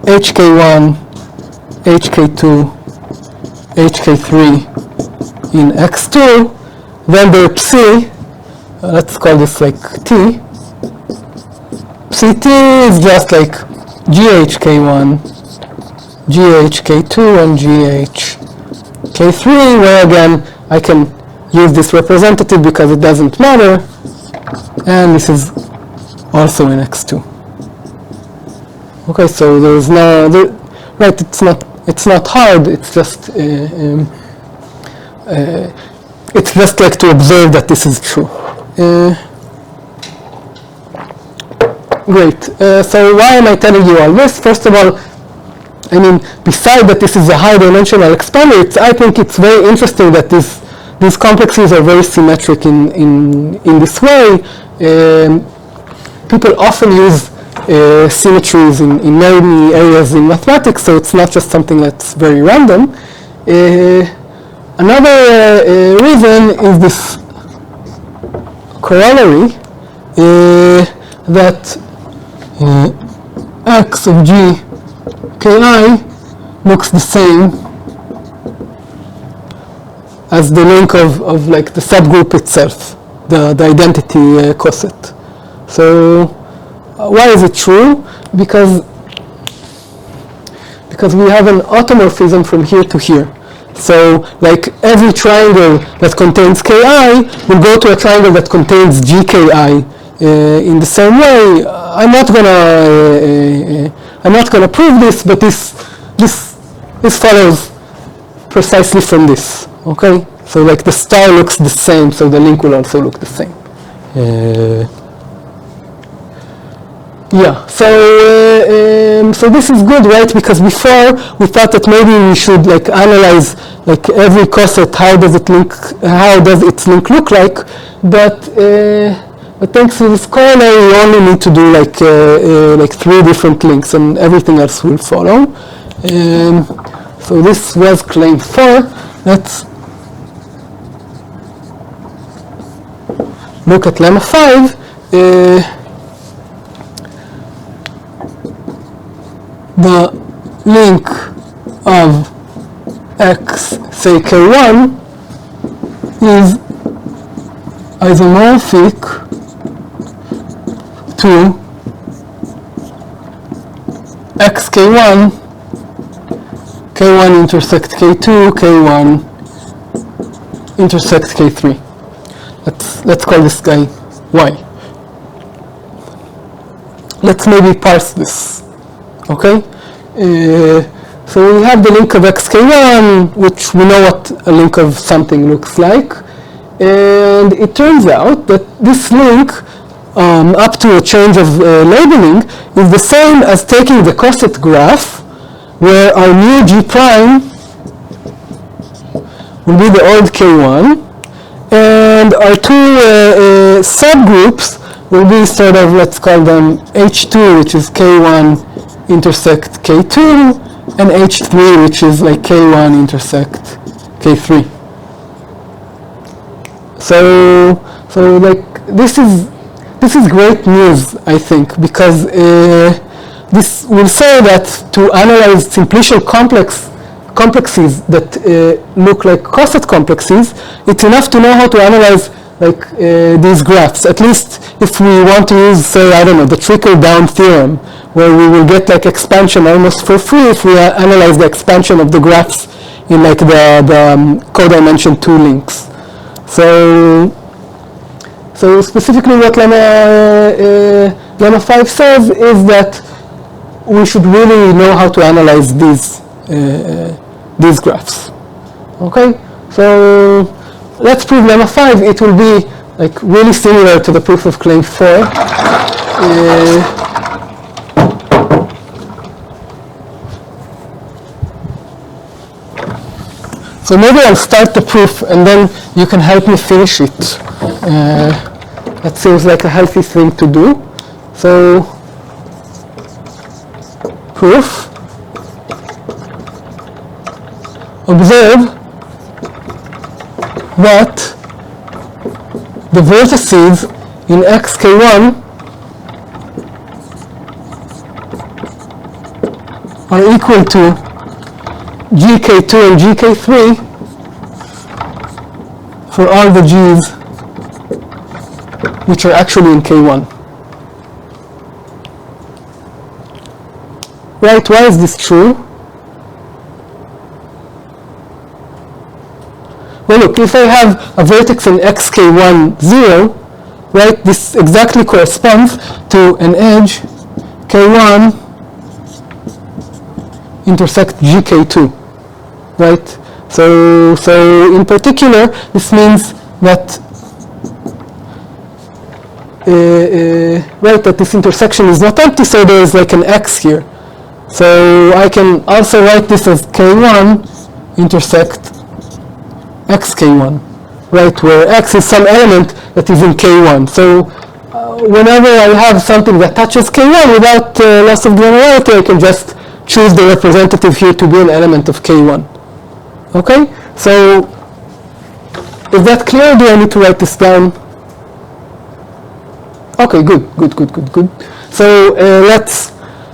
HK1, HK2, HK3 in X2, then their Psi, let's call this like T, Pt is just like GHK1, GHK2, and GHK3, where again I can use this representative because it doesn't matter, and this is also in X2. Okay, so there's no, right, it's not hard, it's just like to observe that this is true. Great. So why am I telling you all this? First of all, I mean, besides that this is a high-dimensional expander, I think it's very interesting that these complexes are very symmetric in this way. People often use symmetries in many areas in mathematics, so it's not just something that's very random. Another reason is this corollary that x of g ki looks the same as the link of like the subgroup itself, the identity coset. So why is it true? Because we have an automorphism from here to here. So like every triangle that contains ki will go to a triangle that contains gki. In the same way, I'm not gonna prove this, but this follows precisely from this. Okay, so like the star looks the same, so the link will also look the same. Yeah, so this is good, right? Because before we thought that maybe we should like analyze like every coset, how does its link look like, but thanks to this corollary, we only need to do like 3 different links, and everything else will follow. So this was claim 4. Let's look at lemma 5. The link of x, say k1, is isomorphic to x k1, k1 intersect k2, k1 intersect k3. Let's call this guy y. Let's maybe parse this. Okay, so we have the link of xk1, which we know what a link of something looks like, and it turns out that this link, up to a change of labeling, is the same as taking the coset graph, where our new g prime will be the old k1, and our 2 subgroups will be sort of, let's call them h2, which is k1 intersect k2, and h3, which is like k1 intersect k3. So like this is great news, I think, because this will say that to analyze simplicial complexes that look like coset complexes, it's enough to know how to analyze like these graphs. At least if we want to use, say, I don't know, the trickle-down theorem, where we will get like expansion almost for free if we analyze the expansion of the graphs in like the codimension 2 links. So specifically what lemma 5 says is that we should really know how to analyze these graphs. Okay, so let's prove lemma 5. It will be like really similar to the proof of claim 4. So maybe I'll start the proof and then you can help me finish it. That seems like a healthy thing to do. So, proof. observe that the vertices in xk1 are equal to gk2 and gk3 for all the g's which are actually in k1. Right, why is this true? Well, look, if I have a vertex in xk1, 0, right, this exactly corresponds to an edge k1 intersect gk2, right? So in particular, this means that right, that this intersection is not empty, so there is like an x here. So I can also write this as k1 intersect xk1, right, where x is some element that is in k1. So whenever I have something that touches k1 without loss of granularity, I can just choose the representative here to be an element of k1. Okay? So is that clear? Do I need to write this down? Okay, good. So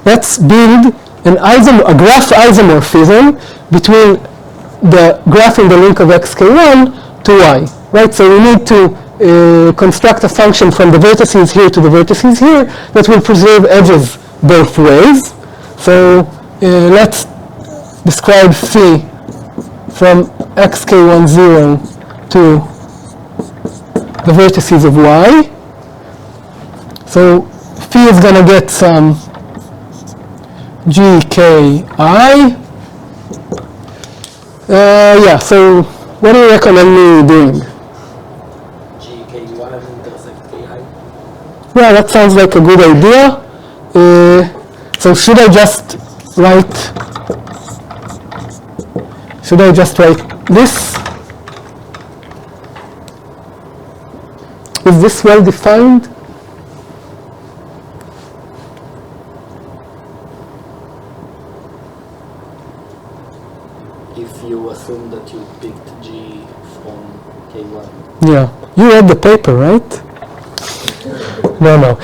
let's build a graph isomorphism between the graph in the link of xk1 to y, right? So we need to construct a function from the vertices here to the vertices here that will preserve edges both ways. So let's describe phi from xk1, 0 to the vertices of y. So phi is going to get some gki. Yeah, so what do you recommend me doing? gk1 intersect ki? Yeah, that sounds like a good idea. So should I just write this? Is this well defined? If you assume that you picked G from K1. Yeah, you read the paper, right? No.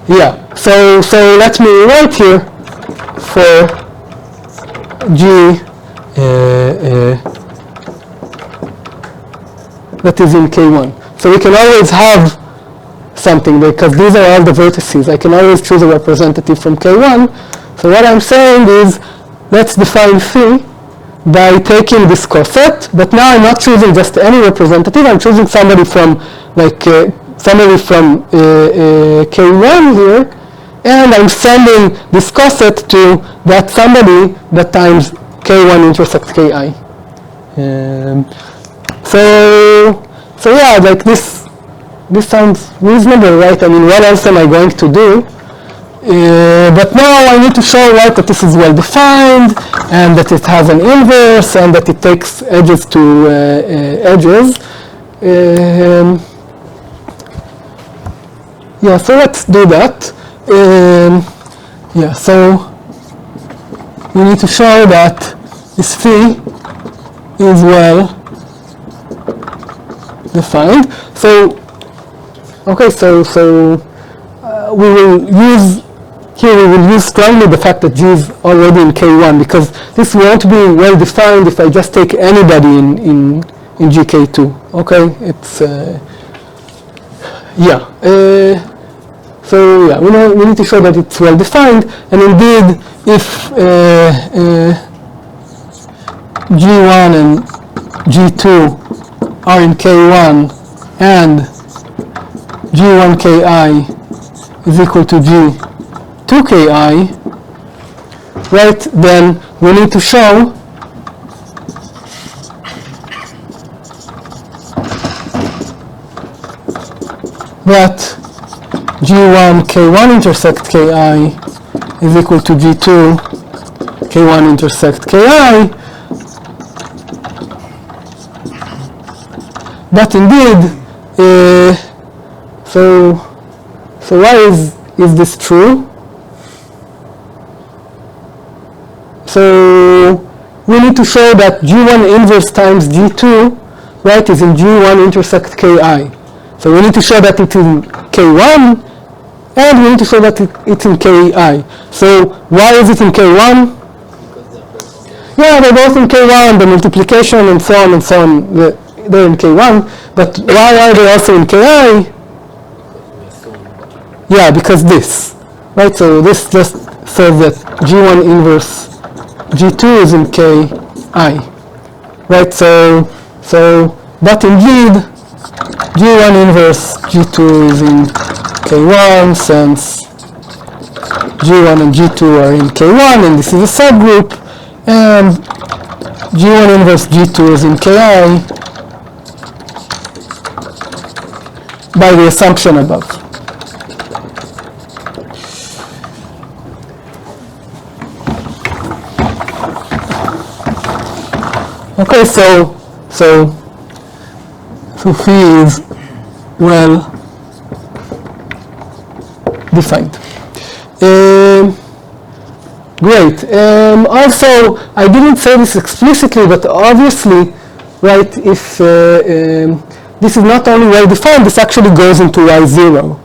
Yeah, so let me write here for G that is in K1. So we can always have something because these are all the vertices. I can always choose a representative from K1. So what I'm saying is let's define phi by taking this coset, but now I'm not choosing just any representative. I'm choosing somebody from K1 here, and I'm sending this coset to that somebody that times K1 intersect Ki. So yeah, like this sounds reasonable, right? I mean, what else am I going to do? But now I need to show, right, that this is well defined and that it has an inverse and that it takes edges to edges. Yeah, so let's do that. Yeah, so we need to show that this phi is well defined. So, okay, so we will use strongly the fact that G is already in K1 because this won't be well defined if I just take anybody in GK2. Okay, it's yeah. So yeah, we need to show that it's well defined, and indeed, if G1 and G2 are in K1 and G1 Ki is equal to G2 Ki, right, then we need to show that G1 K1 intersect Ki is equal to G2 K1 intersect Ki. But indeed, so why is this true? So we need to show that G1 inverse times G2, right, is in G1 intersect Ki. So we need to show that it's in K1, and we need to show that it's in Ki. So why is it in K1? Yeah, they're both in K1, the multiplication and so on, they're in K1, but why are they also in Ki? Yeah, because this, right? So this just says that G1 inverse G2 is in Ki, right? So but indeed, G1 inverse G2 is in K1 since G1 and G2 are in K1, and this is a subgroup, and G1 inverse G2 is in Ki by the assumption above. Okay, so phi is well defined. Great. Also, I didn't say this explicitly, but obviously, right, if this is not only well defined, this actually goes into Y0,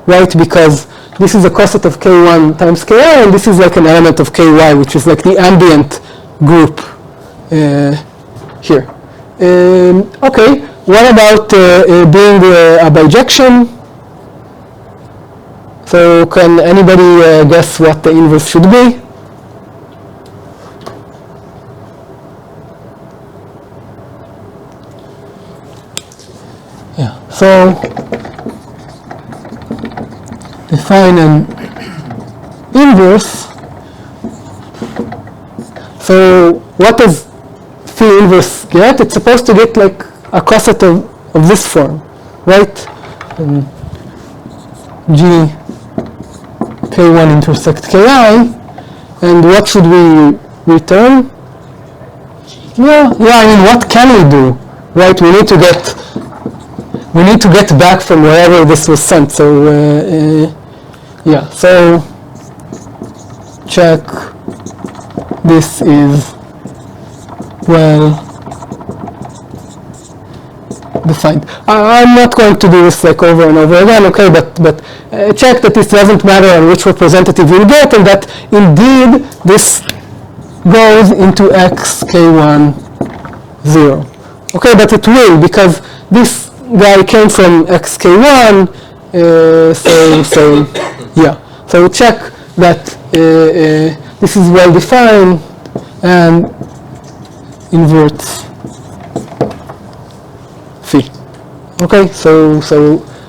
right, because this is a coset of K1 times Ki, and this is like an element of Ky, which is like the ambient group here. Okay, what about being a bijection? So can anybody guess what the inverse should be? Yeah, so define an inverse. So what does phi inverse get? It's supposed to get like a coset of this form, right? G K1 intersect Ki, and what should we return? Yeah, I mean, what can we do, right? We need to get back from wherever this was sent. So yeah, so check this is well defined. I'm not going to do this like over and over again, okay, but check that this doesn't matter on which representative you get, and that indeed this goes into X K1 0. Okay, but it will, because this guy came from X K1, so yeah. So check that this is well defined and inverts phi. Okay, so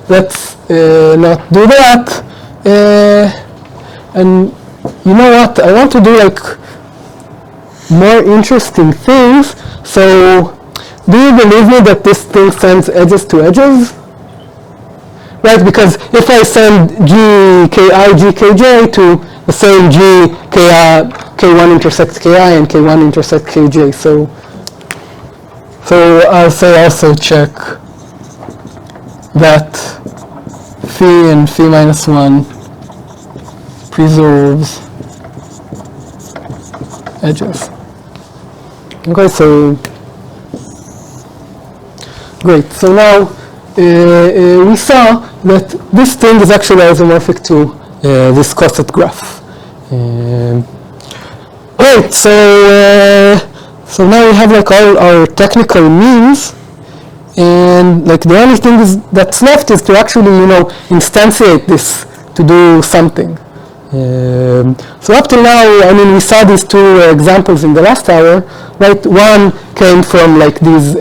let's not do that. And you know what? I want to do like more interesting things. So do you believe me that this thing sends edges to edges? Right, because if I send GKI, GKJ to the same K1 intersect Ki and K1 intersect Kj, so I'll say also check that phi and phi minus 1 preserves edges. Okay, so great. So now we saw that this thing is actually isomorphic to this coset graph. Great. So now we have like all our technical means, and like the only thing that's left is to actually, instantiate this to do something. So up till now, I mean, we saw these two examples in the last hour, right? One came from like these,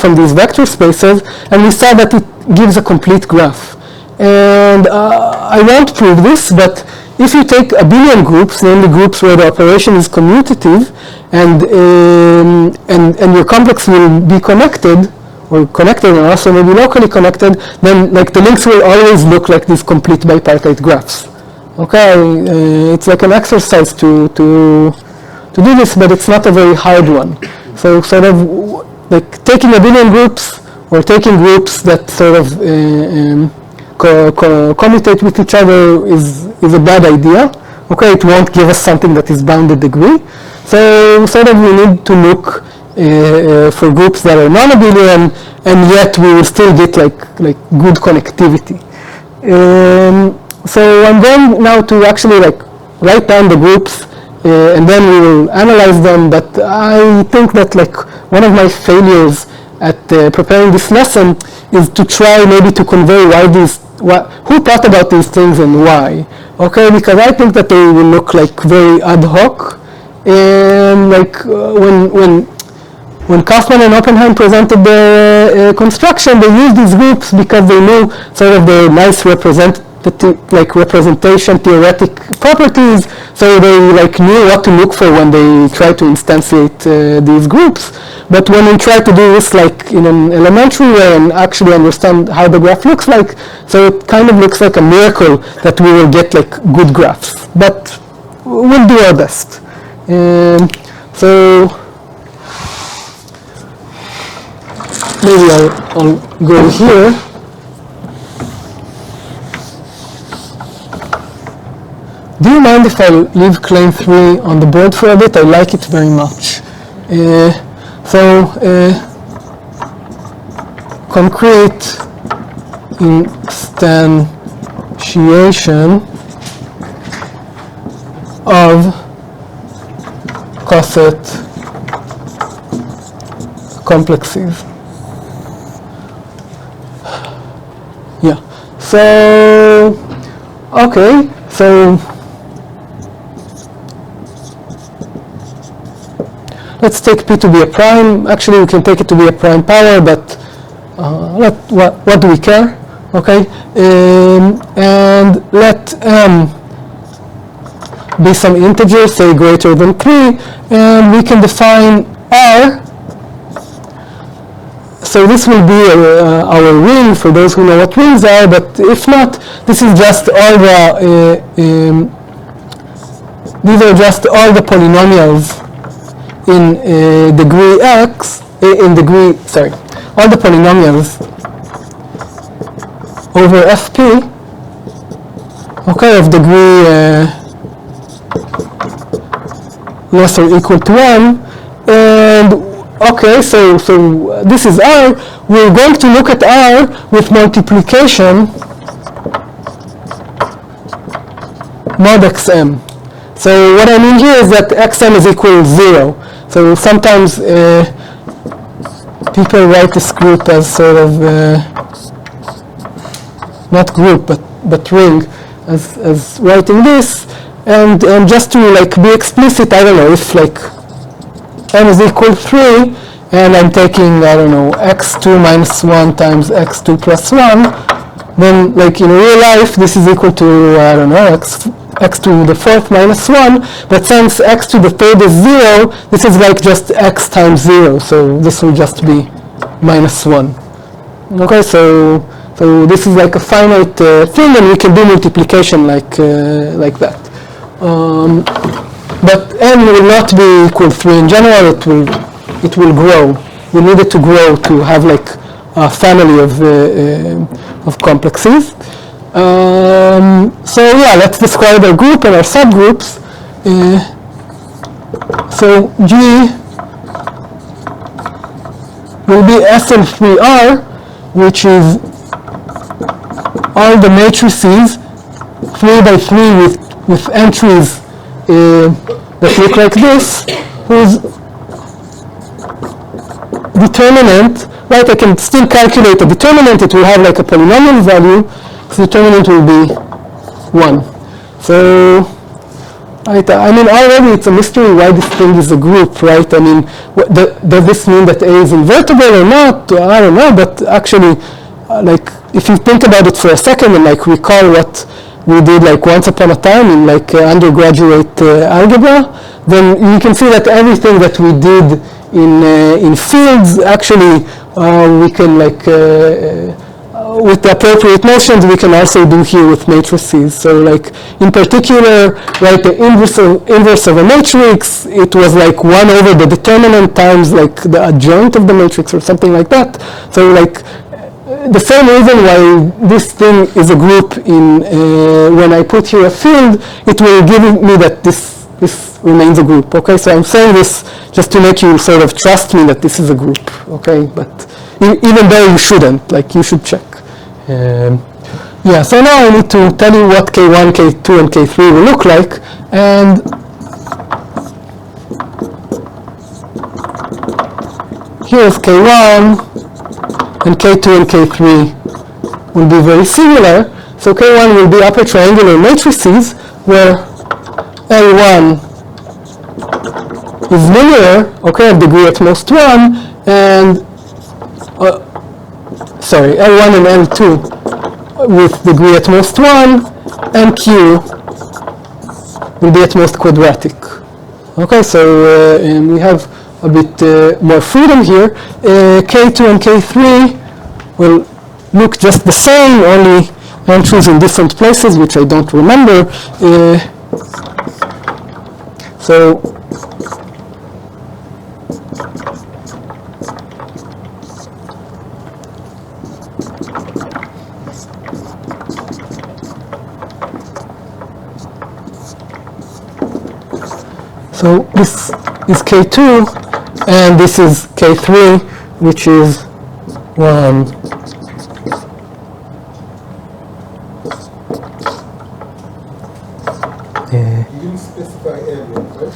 from these vector spaces, and we saw that it gives a complete graph. And I won't prove this, but if you take a billion groups, namely groups where the operation is commutative, and your complex will be connected, and also maybe locally connected, then like the links will always look like these complete bipartite graphs. Okay, it's like an exercise to do this, but it's not a very hard one. So sort of like taking a billion groups, or taking groups that sort of commutate with each other is a bad idea. Okay, it won't give us something that is bounded degree. So sort of we need to look for groups that are non-abelian, and yet we will still get like good connectivity. So I'm going now to actually like write down the groups, and then we will analyze them. But I think that like one of my failures at preparing this lesson is to try maybe to convey who thought about these things and why. Okay, because I think that they will look like very ad hoc, and like when Kaufman and Oppenheim presented the construction, they used these groups because they knew sort of the nice representation theoretic properties, so they like knew what to look for when they try to instantiate these groups. But when we try to do this like in an elementary way and actually understand how the graph looks like, so it kind of looks like a miracle that we will get like good graphs. But we'll do our best. So maybe I'll go here. Do you mind if I leave claim 3 on the board for a bit? I like it very much. Concrete instantiation of coset complexes. Yeah. So, okay. So, let's take P to be a prime. Actually, we can take it to be a prime power, but what do we care? Okay. And let M be some integer, say greater than 3, and we can define R. So this will be our ring for those who know what rings are, but if not, this is just all the, these are just all the polynomials in degree x, all the polynomials over fp, okay, of degree less or equal to 1, and okay, so this is R. We're going to look at R with multiplication mod xm. So what I mean here is that xm is equal to 0. So sometimes people write this group as sort of, not group, but ring, as writing this. And just to like be explicit, I don't know, if like m is equal to 3, and I'm taking, I don't know, x2 minus 1 times x2 plus 1, then like in real life, this is equal to, I don't know, x to the 4th minus 1, but since x to the 3rd is 0, this is like just x times 0, so this will just be minus 1. Okay, so this is like a finite thing, and we can do multiplication like that. But n will not be equal to 3 in general. It will grow. We need it to grow to have like a family of complexes. So yeah, let's describe our group and our subgroups. So G will be SL3R, which is all the matrices 3 by 3 with entries that look like this, whose determinant, right, I can still calculate the determinant. It will have like a polynomial value. So determinant will be 1. So, right, I mean, already it's a mystery why this thing is a group, right? I mean, does this mean that A is invertible or not? I don't know, but actually, like, if you think about it for a second and like recall what we did like once upon a time in like undergraduate algebra, then you can see that everything that we did in fields, actually, we can like, with the appropriate notions, we can also do here with matrices. So like, in particular, right, the inverse of a matrix, it was like 1 over the determinant times like the adjoint of the matrix or something like that. So like, the same reason why this thing is a group in when I put here a field, it will give me that this remains a group. Okay, so I'm saying this just to make you sort of trust me that this is a group. Okay, but even though you shouldn't, like you should check. Yeah, so now I need to tell you what K1, K2, and K3 will look like, and here's K1, and K2 and K3 will be very similar. So K1 will be upper triangular matrices where L1 is linear, okay, of degree at most 1, and L1 and L2 with degree at most 1, and Q will be at most quadratic. Okay, so and we have a bit more freedom here. K2 and K3 will look just the same, only entries in different places, which I don't remember. So this is K2, and this is K3, which is 1. You didn't specify M, right?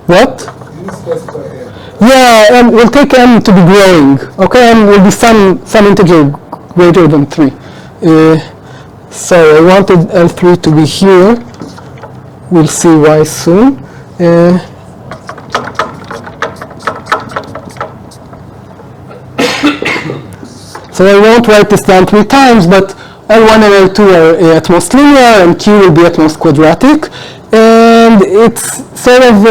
What? You didn't specify M. Yeah, and we'll take M to be growing. Okay, M will be some integer greater than 3. So I wanted L3 to be here. We'll see why soon. So I won't write this down 3 times, but L1 and L2 are at most linear, and Q will be at most quadratic. And it's sort of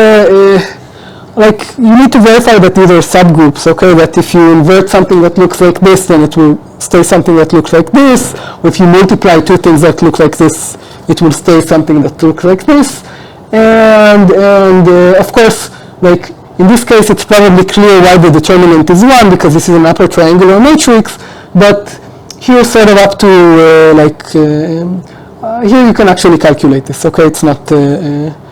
like you need to verify that these are subgroups, okay? That if you invert something that looks like this, then it will stay something that looks like this. Or if you multiply 2 things that look like this, it will stay something that looks like this. And of course, like in this case, it's probably clear why the determinant is 1, because this is an upper triangular matrix. But here, sort of up to here, you can actually calculate this. Okay, it's not too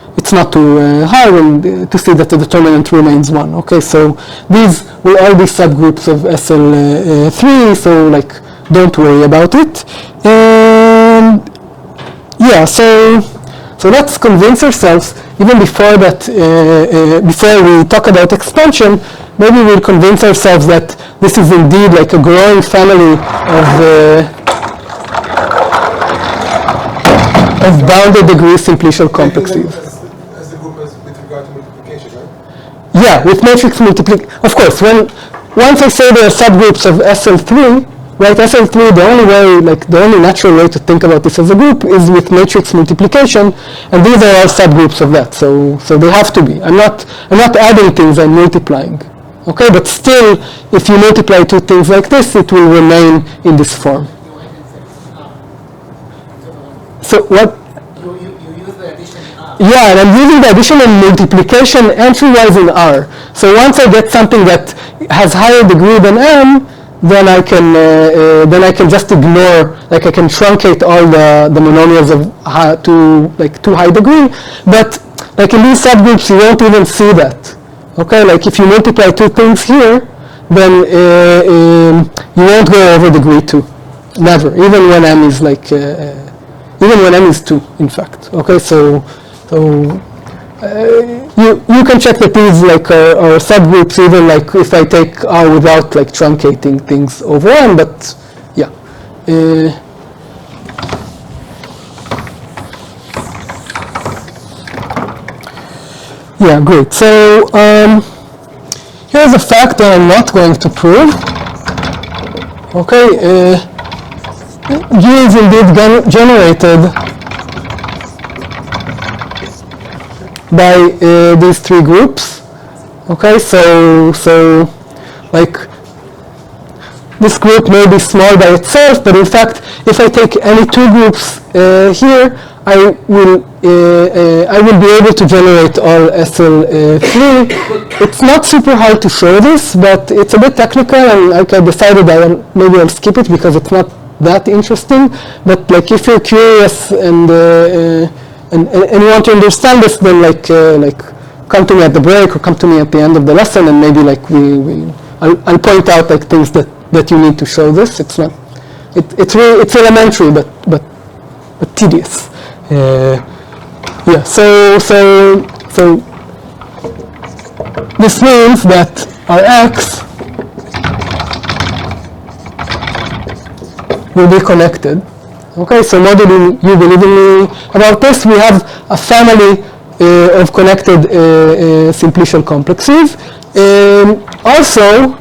hard to see that the determinant remains 1. Okay, so these will all be subgroups of SL3. So like, don't worry about it. And yeah, so let's convince ourselves, even before that, before we talk about expansion, maybe we'll convince ourselves that this is indeed like a growing family of bounded degree simplicial complexes. As the group as with regard to multiplication, right? Yeah, with matrix multiplication. Of course, once I say there are subgroups of SL3, right, SL3, the only way, like the only natural way to think about this as a group is with matrix multiplication, and these are all subgroups of that. So they have to be. I'm not adding things, I'm multiplying. Okay, but still, if you multiply 2 things like this, it will remain in this form. So what? You use the addition R. Yeah, and I'm using the addition and multiplication entry-wise in R. So once I get something that has higher degree than M, then I can just ignore, like I can truncate all the monomials of to high degree. But like in these subgroups, you won't even see that. Okay, like if you multiply 2 things here, then you won't go over degree 2, never. Even when M is like, even when M is 2, in fact. Okay, so you can check that these like are subgroups, even like if I take R without like truncating things over M. But yeah. Yeah, great. So here's a fact that I'm not going to prove. Okay, G is indeed generated by these 3 groups. Okay, so like this group may be small by itself, but in fact, if I take any 2 groups here, I will be able to generate all SL3. It's not super hard to show this, but it's a bit technical, and like I decided maybe I'll skip it because it's not that interesting. But like if you're curious and you want to understand this, then like come to me at the break or come to me at the end of the lesson, and maybe like I'll point out like things that you need to show this. It's not. It's elementary, but tedious. Yeah. So this means that our X will be connected. Okay. So now that you believe in me about this, we have a family of connected simplicial complexes. Also.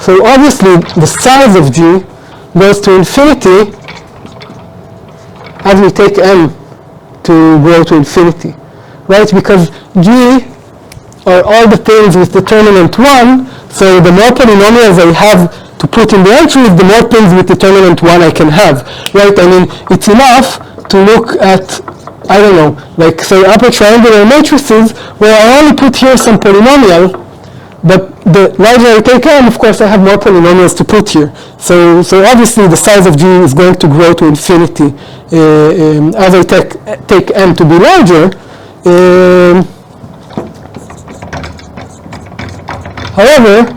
So obviously the size of G goes to infinity as we take M to grow to infinity, right? Because G are all the things with determinant 1, so the more polynomials I have to put in the entries, the more things with determinant 1 I can have, right? I mean, it's enough to look at, I don't know, like say upper triangular matrices where I only put here some polynomial, but the larger I take M, of course, I have more polynomials to put here. So obviously the size of G is going to grow to infinity as I take M to be larger. However,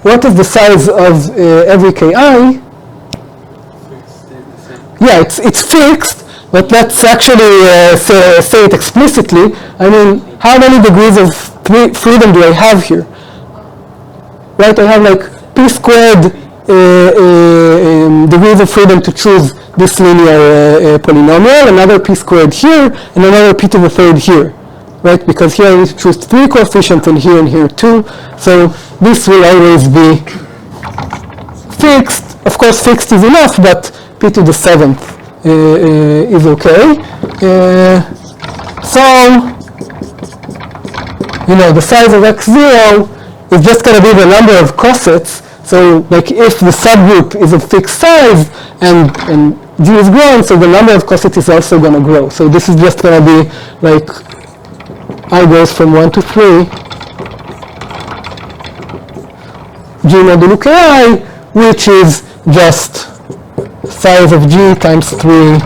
what is the size of every Ki? Yeah, it's fixed, but let's actually say it explicitly. I mean, how many degrees of freedom do I have here? Right, I have like p squared degrees of freedom to choose this linear polynomial, another p squared here, and another p to the third here. Right, because here I need to choose 3 coefficients, and here 2. So this will always be fixed. Of course, fixed is enough, but p to the 7th is okay. So, the size of x0 is just going to be the number of cosets. So, like if the subgroup is of fixed size and G is growing, so the number of cosets is also going to grow. So this is just going to be like I goes from 1 to 3, G modulo Ki, which is just size of G times 3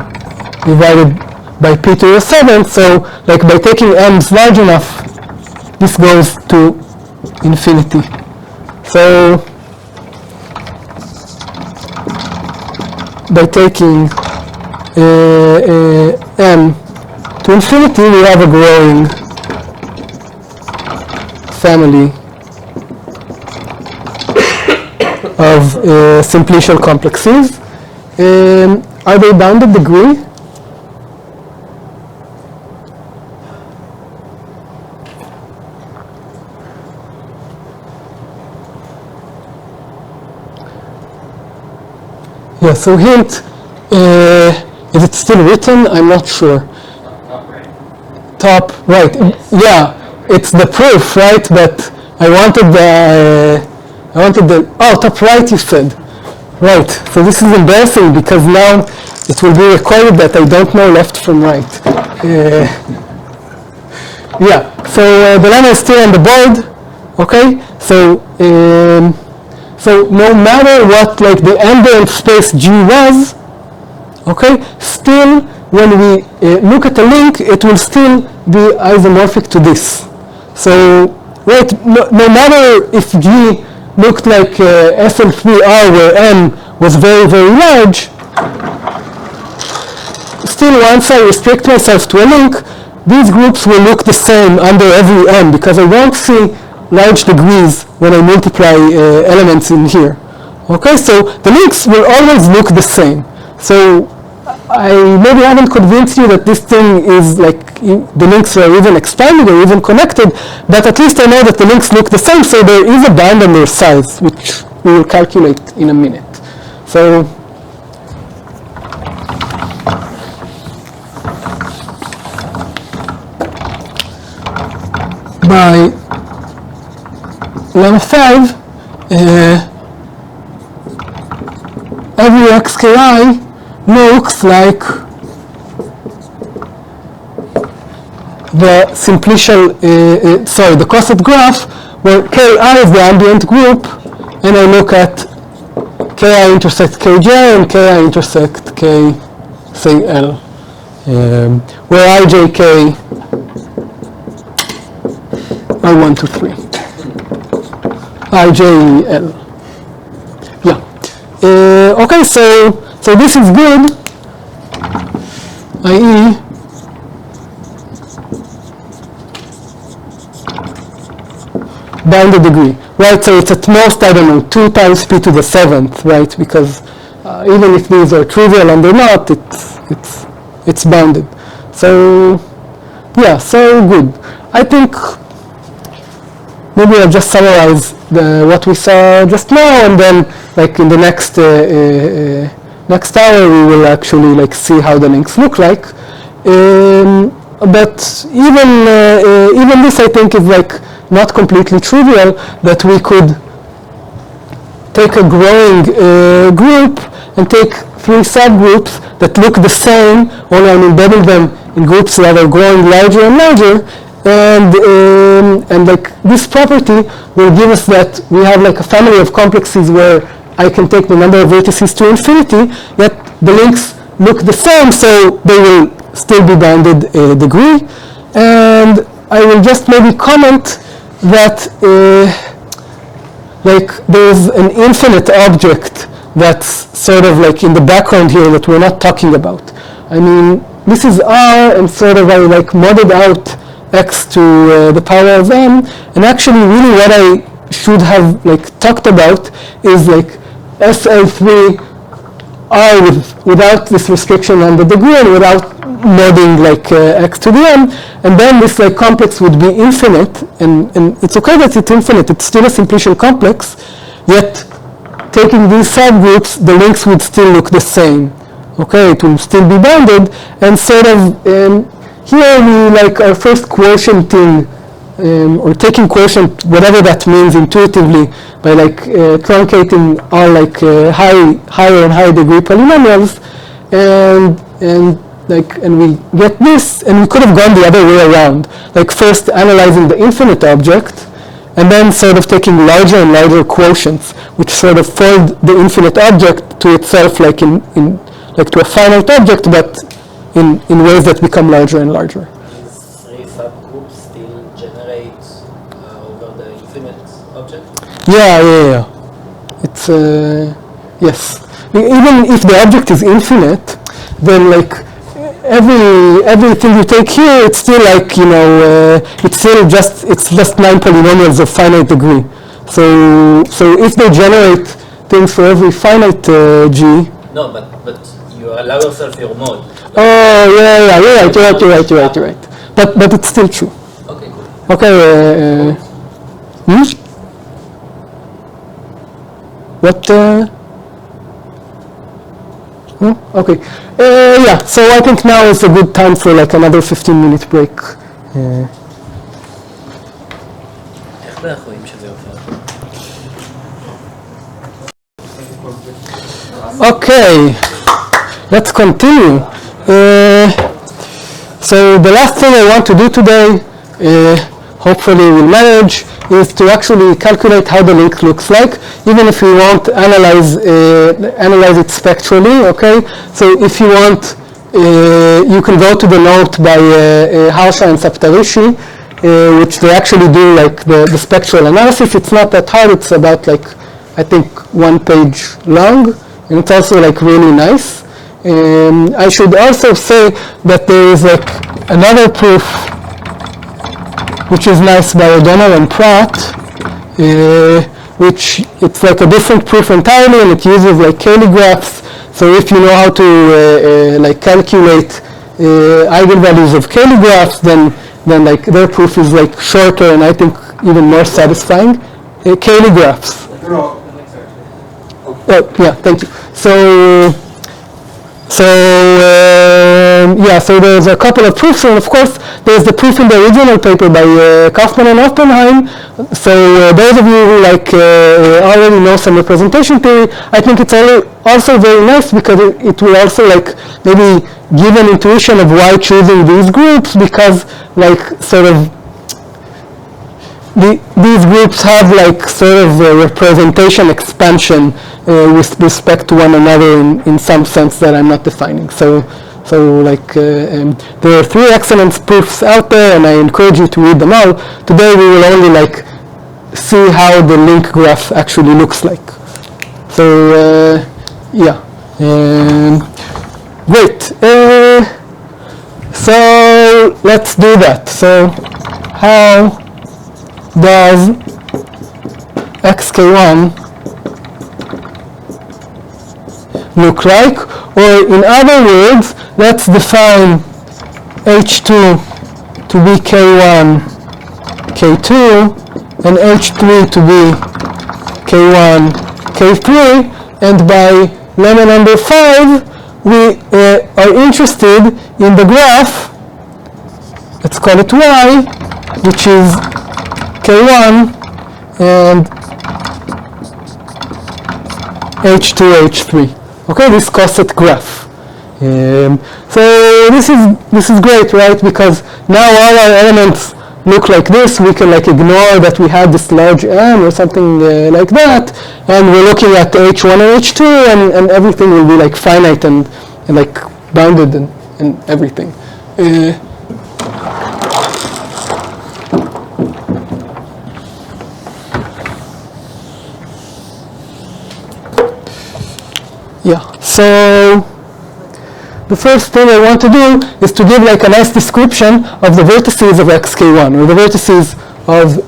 divided by p to the 7th. So like by taking m's large enough, this goes to infinity. So by taking m to infinity, we have a growing family of simplicial complexes. Are they bounded degree? Yeah, so hint, is it still written? I'm not sure. Top right. Yeah, it's the proof, right? But I wanted the top right you said. Right, so this is embarrassing because now it will be recorded that I don't know left from right. Yeah, so the lemma is still on the board, okay? So no matter what like the ambient space G was, okay, still when we look at the link, it will still be isomorphic to this. So, right, no matter if G looked like SL3R where M was very, very large, still once I restrict myself to a link, these groups will look the same under every M because I won't see large degrees when I multiply elements in here. Okay, so the links will always look the same. So I maybe haven't convinced you that this thing is like the links are even expanded or even connected, but at least I know that the links look the same, so there is a band on their size, which we will calculate in a minute. So by lemma 5, every xki looks like the simplicial, the coset graph, where ki is the ambient group, and I look at ki intersect kj and ki intersect k, say L, where ijk are 1, 2, 3. ij, L. Yeah. Okay, so this is good, i.e. bounded degree, right? So it's at most, I don't know, 2 times p to the 7th, right? Because even if these are trivial and they're not, it's bounded. So yeah, so good. I think maybe I'll just summarize what we saw just now, and then like in the next next hour we will actually like see how the links look like. But even this I think is like not completely trivial, that we could take a growing group and take 3 subgroups that look the same, only I'm embedding them in groups that are growing larger and larger, and like this property will give us that we have like a family of complexes where I can take the number of vertices to infinity, yet the links look the same, so they will still be bounded degree. And I will just maybe comment that like there's an infinite object that's sort of like in the background here that we're not talking about. I mean, this is R, and sort of I like modded out x to the power of m, and actually really what I should have like talked about is like SL3 R without this restriction on the degree and without modding like x to the m, and then this like complex would be infinite, and it's okay that it's infinite, it's still a simplicial complex, yet taking these subgroups, the links would still look the same. Okay, it will still be bounded, and sort of here we like our first quotienting, or taking quotient, whatever that means intuitively, by like truncating all like higher and higher degree polynomials, and we get this, and we could have gone the other way around, like first analyzing the infinite object, and then sort of taking larger and larger quotients, which sort of fold the infinite object to itself, like in like to a finite object, but in ways that become larger and larger. These 3 subgroups still generate over the infinite object? Yeah. It's yes. Even if the object is infinite, then like everything you take here, it's still like, you know, it's just 9 polynomials of finite degree. So if they generate things for every finite g. No, but you allow yourself your mode. Oh yeah, you're right. But it's still true. Okay, cool. Okay. What? Okay. Yeah. So I think now is a good time for like another 15-minute break. איך אנחנו רואים שזה עובר? Okay. Let's continue. So the last thing I want to do today, hopefully we'll manage, is to actually calculate how the link looks like, even if we won't analyze it spectrally, okay? So if you want, you can go to the note by Harsha and Saptarishi, which they actually do like the spectral analysis. It's not that hard, it's about like, I think 1 page long, and it's also like really nice. I should also say that there is like another proof which is nice by O'Donnell and Pratt, which it's like a different proof entirely, and it uses like Cayley graphs. So if you know how to like calculate eigenvalues of Cayley graphs, then like their proof is like shorter and I think even more satisfying. Cayley graphs. No. Oh, yeah, thank you. So So yeah, so there's a couple of proofs, and of course there's the proof in the original paper by Kaufman and Oppenheim. So those of you who like already know some representation theory, I think it's also very nice because it will also like maybe give an intuition of why choosing these groups, because like sort of these groups have like sort of a representation expansion with respect to one another in some sense that I'm not defining. So like there are 3 excellent proofs out there, and I encourage you to read them all. Today we will only like see how the link graph actually looks like. So yeah, great. So let's do that. So how does xk1 look like? Or in other words, let's define h2 to be k1, k2, and h3 to be k1, k3, and by lemma number 5, we are interested in the graph, let's call it y, which is k1 and h2, h3. Okay, this coset graph. So this is great, right? Because now all our elements look like this. We can like ignore that we had this large M or something like that, and we're looking at h1 and h2, and everything will be like finite and like bounded and everything. Yeah, so the first thing I want to do is to give like a nice description of the vertices of xk1, or the vertices of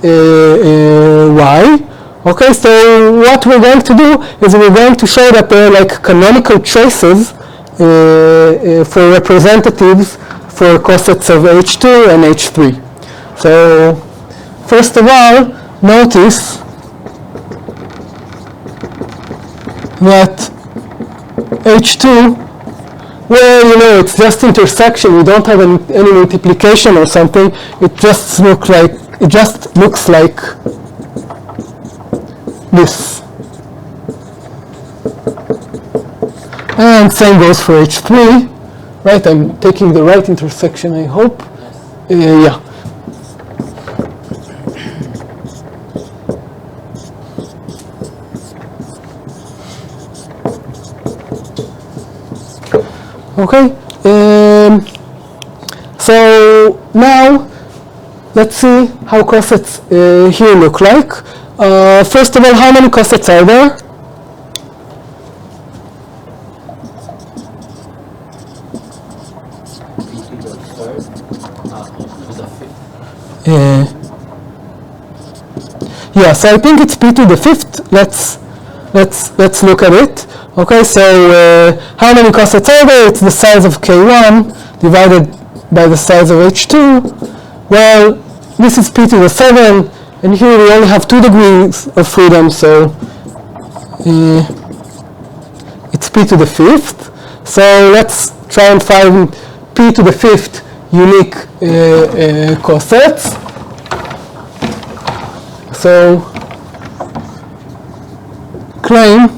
y. Okay, so what we're going to do is we're going to show that there are like canonical traces for representatives for cosets of h2 and h3. So first of all, notice that h2, well, you know, it's just intersection. We don't have any multiplication or something. It just looks like this. And same goes for h3, right? I'm taking the right intersection, I hope. Yeah. Okay, so now let's see how cosets here look like. First of all, how many cosets are there? Yeah, so I think it's p to the 5th. Let's look at it. Okay, so how many cosets are there? It's the size of k1 divided by the size of h2. Well, this is p to the 7, and here we only have 2 degrees of freedom, so it's p to the 5th. So let's try and find p to the 5th unique cosets. So claim,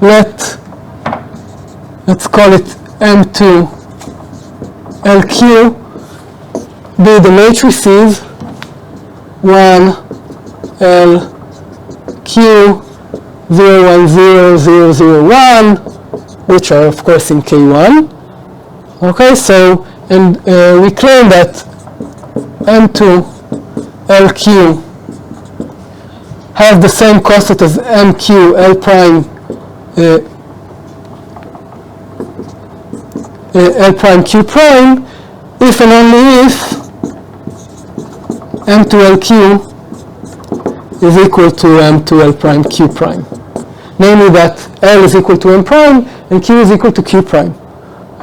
let's call it M2 LQ be the matrices 1 LQ 0 1 0 0 0 1, which are of course in K1. Okay, so and we claim that M2 LQ have the same coset as MQ L prime L prime Q prime if and only if M2LQ is equal to M2L prime Q prime. Namely that L is equal to M prime and Q is equal to Q prime.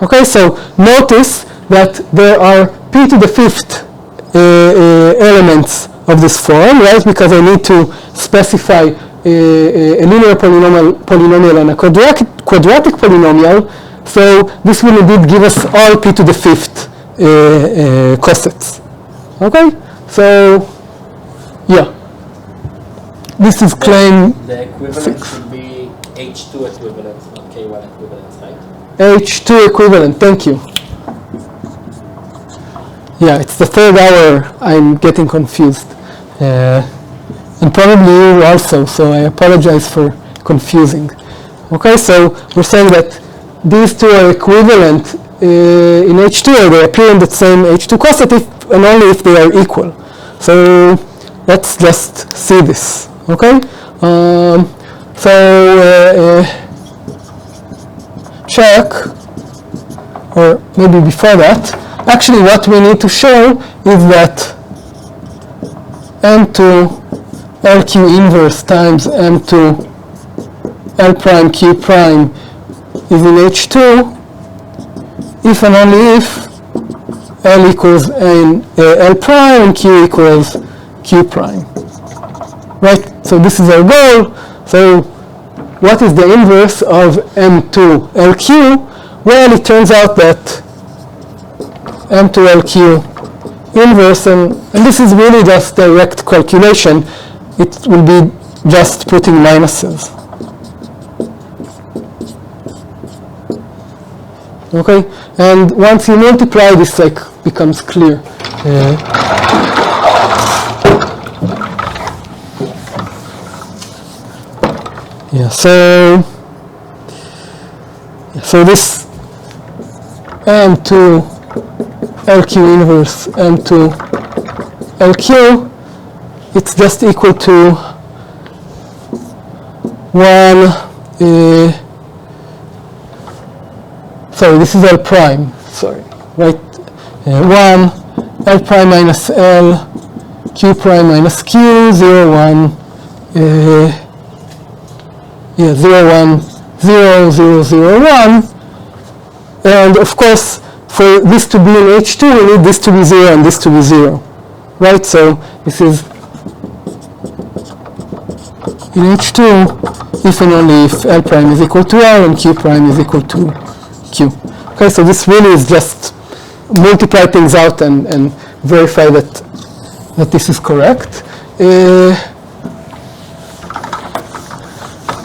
Okay, so notice that there are P to the 5th elements of this form, right? Because I need to specify a linear polynomial and a quadratic polynomial, so this will indeed give us all p to the fifth cosets. Okay, so yeah, this is claim The equivalent should be H2 equivalent, not K1 equivalent, right? H2 equivalent. Thank you. Yeah, it's the third hour. I'm getting confused. And probably you also, so I apologize for confusing. Okay, so we're saying that these two are equivalent in H2, or they appear in the same H2 coset if, and only if they are equal. So let's just see this, okay? Check, or maybe before that, actually what we need to show is that M2 LQ inverse times M2 L prime Q prime is in H2 if and only if L equals L prime and Q equals Q prime. Right? So this is our goal. So what is the inverse of M2 LQ? Well, it turns out that M2 LQ inverse, and this is really just direct calculation, it will be just putting minuses. Okay, and once you multiply, this like becomes clear. Yeah, so this M2 LQ inverse M2 LQ, it's just equal to 1, sorry, this is L prime, sorry, right? 1, L prime minus L, Q prime minus Q, 0, 1, 0, 1, 0, 0, 0, 1. And of course, for this to be in H2, we need this to be 0 and this to be 0. Right? So this is in H2 if and only if L prime is equal to L and Q prime is equal to Q. Okay, so this really is just multiply things out and verify that this is correct.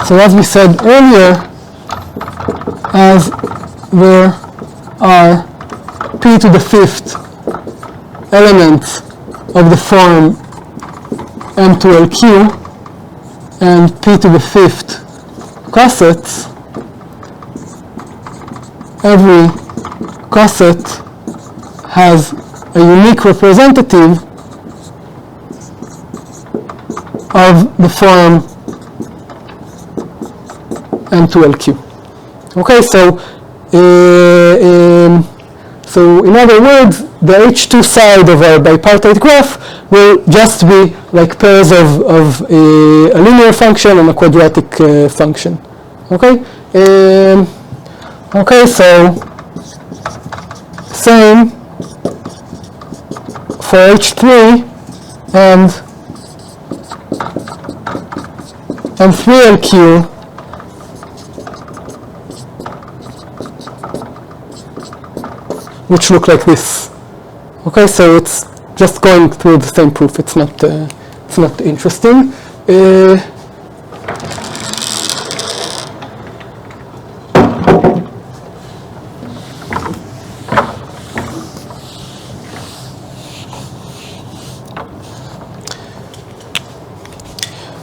So as we said earlier, as there are p to the fifth elements of the form M2LQ and p to the fifth cosets, every coset has a unique representative of the form M2LQ. Okay, so in other words, the H2 side of our bipartite graph will just be like pairs of a linear function and a quadratic function. Okay? Okay, so same for H3 and 3LQ. Which look like this. Okay, so it's just going through the same proof. It's not interesting.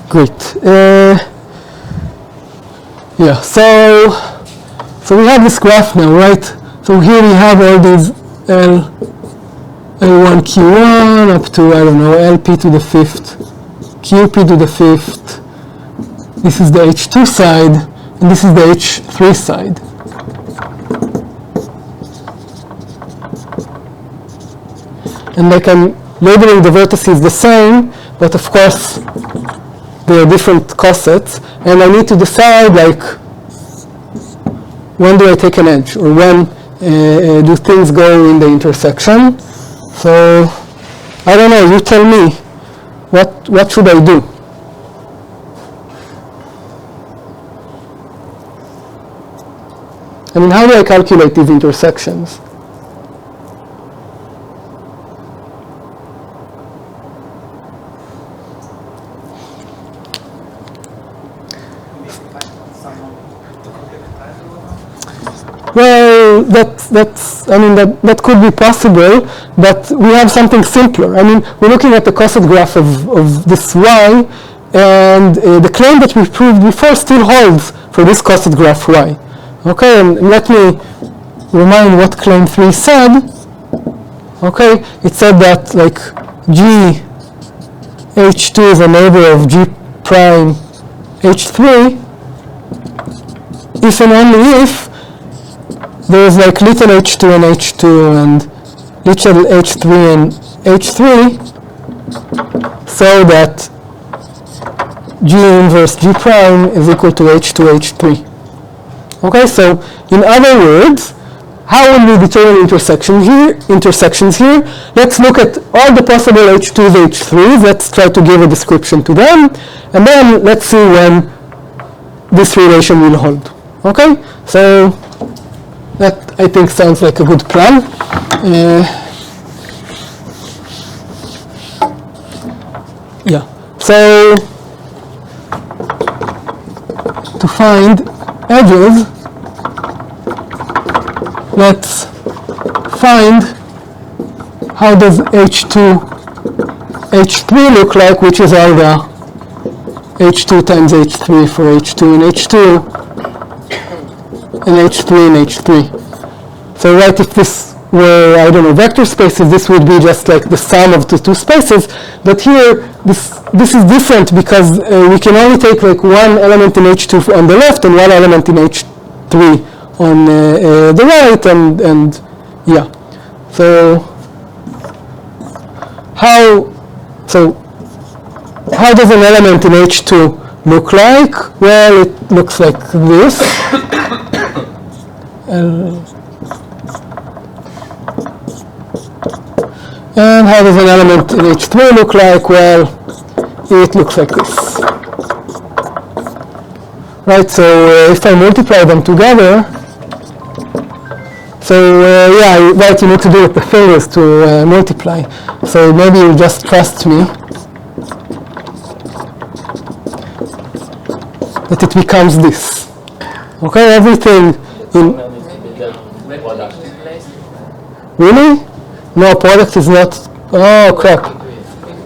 Great. Yeah. So we have this graph now, right? So here we have all these L1 Q1 up to, I don't know, LP to the fifth, QP to the fifth. This is the H2 side, and this is the H3 side. And like I'm labeling the vertices the same, but of course they are different cosets, and I need to decide like when do I take an edge, or when do things go in the intersection. So I don't know, you tell me, what should I do? I mean, how do I calculate these intersections? Well, that could be possible, but we have something simpler. I mean, we're looking at the coset graph of this y, and the claim that we proved before still holds for this coset graph y. Okay, and let me remind what claim 3 said. Okay, it said that like G H2 is a neighbor of G prime H3 if and only if there is like little h2 and h2 and little h3 and h3 so that G inverse G prime is equal to h2, h3. Okay, so in other words, how will we determine intersections here? Let's look at all the possible h2s, h3s. Let's try to give a description to them. And then let's see when this relation will hold. Okay, so that I think sounds like a good plan. Yeah, so to find edges, let's find how does H2, H3 look like, which is all the H2 times H3 for H2 and H2, and H3 and H3. So right, if this were, I don't know, vector spaces, this would be just like the sum of the two spaces. But here, this is different because we can only take like one element in H2 on the left and one element in H3 on the right, and yeah. So how does an element in H2 look like? Well, it looks like this. And how does an element in H3 look like? Well, it looks like this. Right, so if I multiply them together, so yeah, right, you need to do it the fingers to multiply. So maybe you just trust me that it becomes this. Okay, everything in... Really? No, product is not... Oh, crap.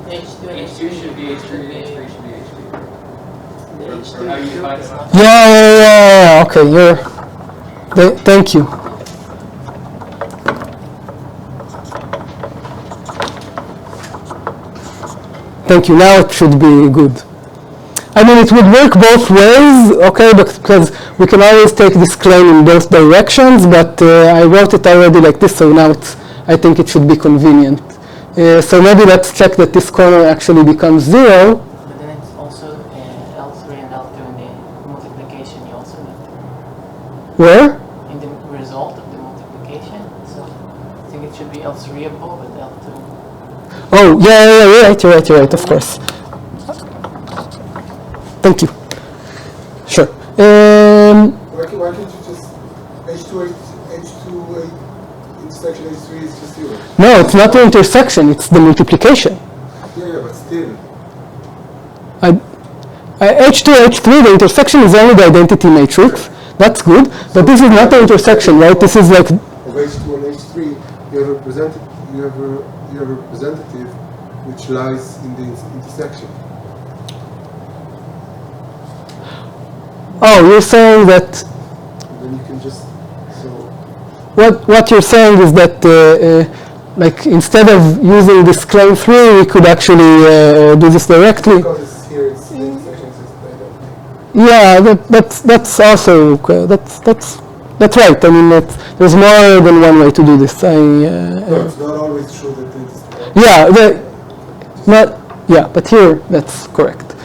H2 should be H3, H3 should be H3. Yeah, okay, thank you. Thank you, now it should be good. I mean, it would work both ways, okay, because we can always take this claim in both directions, but I wrote it already like this, so now I think it should be convenient. So maybe let's check that this corner actually becomes 0. But then it's also L3 and L2 in the multiplication you also need to. Where? In the result of the multiplication. So I think it should be L3 above and L2. Oh, yeah, you're right, of course. Thank you. Sure. Why can't you just H2 intersection H3 is just 0? No, it's not the intersection, it's the multiplication. Yeah, but still. H2, H3, the intersection is only the identity matrix. That's good, but this is not the intersection, right? This is like... Of H2 and H3, you have a representative which lies in the intersection. Oh, you're saying that... And then you can just... So... What you're saying is that like instead of using this claim 3, we could actually do this directly. Because it's here, it's the intersection is Yeah, that's also that's right. I mean, there's more than one way to do this. no, it's not always true that it's... but here that's correct.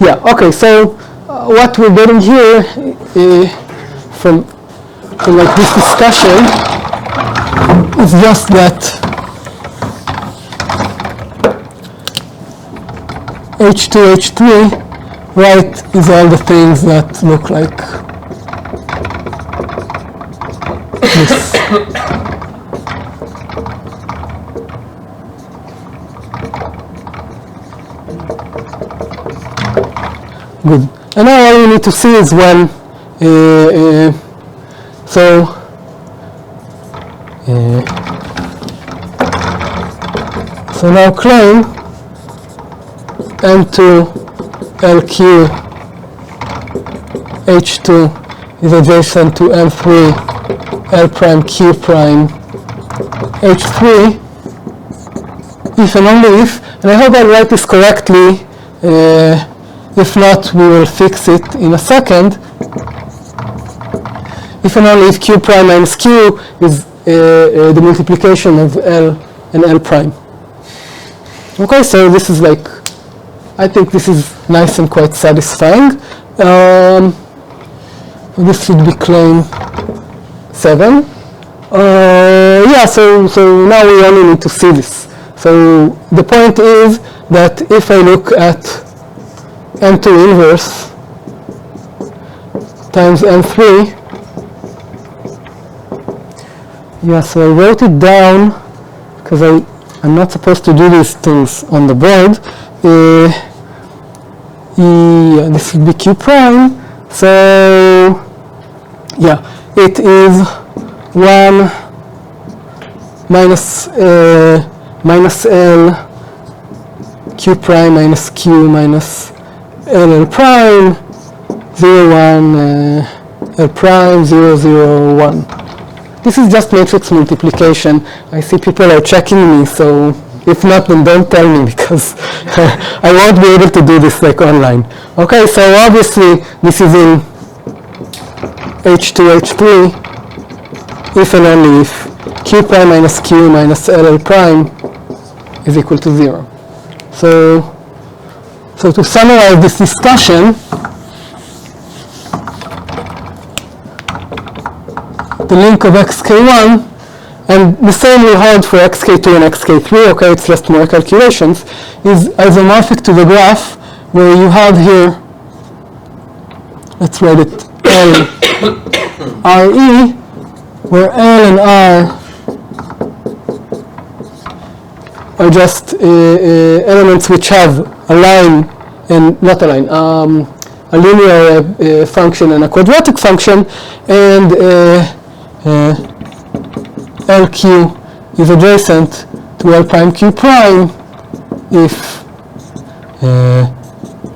Yeah, okay, so what we're getting here from like this discussion is just that H2, H3, right, is all the things that look like Good. And now all we need to see is when, so now claim M2 LQ H2 is adjacent to M3 L prime Q prime H3 if and only if, and I hope I write this correctly, if not we will fix it in a second, if and only if Q prime minus Q is the multiplication of L and L prime. Okay, so this is like, I think this is nice and quite satisfying. This should be claim 7. Yeah, so now we only need to see this. So the point is that if I look at M2 inverse times M3, yeah, so I wrote it down because I'm not supposed to do these things on the board. Yeah, this would be Q prime. So yeah, it is 1 minus L Q prime minus Q minus L prime 0 1 L prime 0 0 1. This is just matrix multiplication. I see people are checking me, so if not, then don't tell me because I won't be able to do this like online. Okay, so obviously this is in H2 H3 if and only if Q prime minus Q minus LL prime is equal to 0. So to summarize this discussion, the link of xk1, and the same will hold for xk2 and xk3, okay, it's just more calculations, is isomorphic to the graph where you have here, let's write it L RE, where L and R are just elements which have a line and not a line, a linear function and a quadratic function, and LQ is adjacent to L prime Q prime if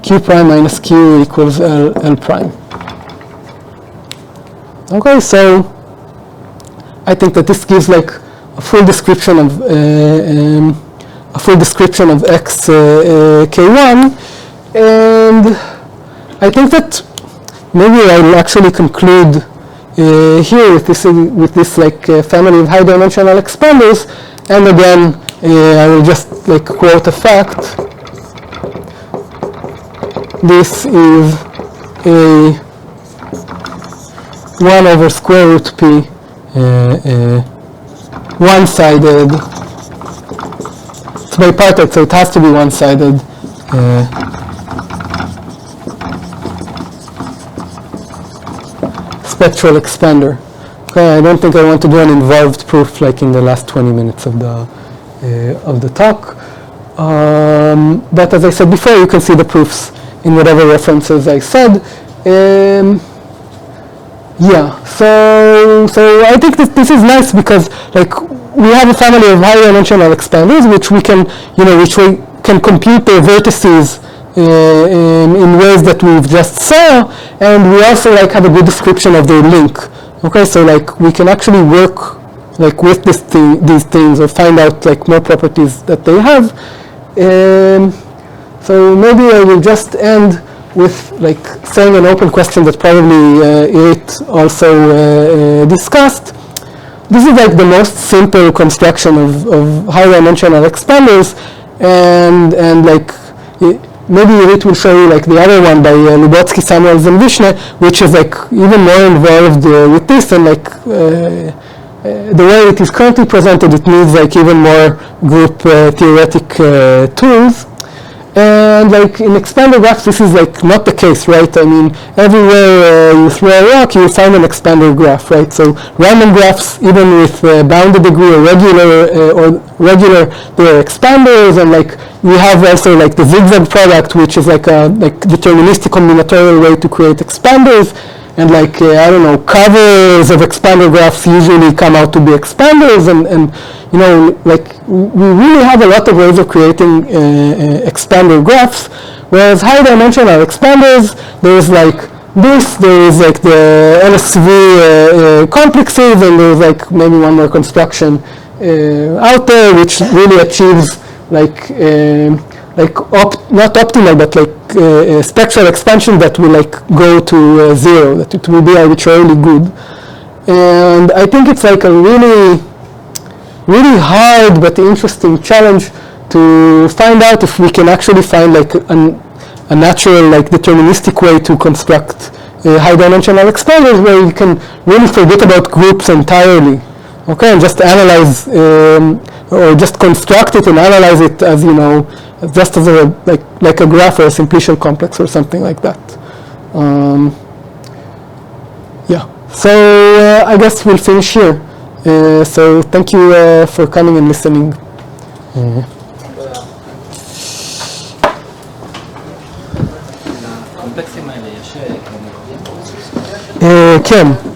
Q prime minus Q equals L prime. Okay, so I think that this gives like a full description of xk1, and I think that maybe I'll actually conclude here with this like family of high-dimensional expanders, and again I will just like quote a fact. This is a 1 over square root p one-sided. It's bipartite, so it has to be one-sided. Spectral expander. Okay, I don't think I want to do an involved proof like in the last 20 minutes of the talk. But as I said before, you can see the proofs in whatever references I said. Yeah, so I think that this is nice because like we have a family of high-dimensional expanders which we can, which we can compute their vertices in ways that we've just saw, and we also like have a good description of their link. Okay, so like we can actually work like with these things or find out like more properties that they have. So maybe I will just end with like saying an open question that probably it also discussed. This is like the most simple construction of high-dimensional expanders, and like maybe it will show you like the other one by Lubotsky, Samuels, and Vishne, which is like even more involved with this, and like the way it is currently presented, it needs like even more group theoretic tools. And And like in expander graphs, this is like not the case, right? I mean, everywhere you throw a rock, you find an expander graph, right? So random graphs, even with bounded degree or regular, they're expanders, and like we have also like the zigzag product, which is like a deterministic combinatorial way to create expanders. And like, I don't know, covers of expander graphs usually come out to be expanders, and you know, like, we really have a lot of ways of creating expander graphs, whereas high-dimensional expanders, there's like this, there's like the LSV complexes, and there's like maybe one more construction out there, which really achieves like not optimal, but like spectral expansion that will like go to zero, that it will be arbitrarily good. And I think it's like a really hard but interesting challenge to find out if we can actually find like a natural, like deterministic way to construct high-dimensional expanders where you can really forget about groups entirely, okay, and just analyze or just construct it and analyze it as, you know, just as a like a graph or a simplicial complex or something like that. Yeah. So I guess we'll finish here. So thank you for coming and listening. הקומפלקסים האלה יש כמו כן.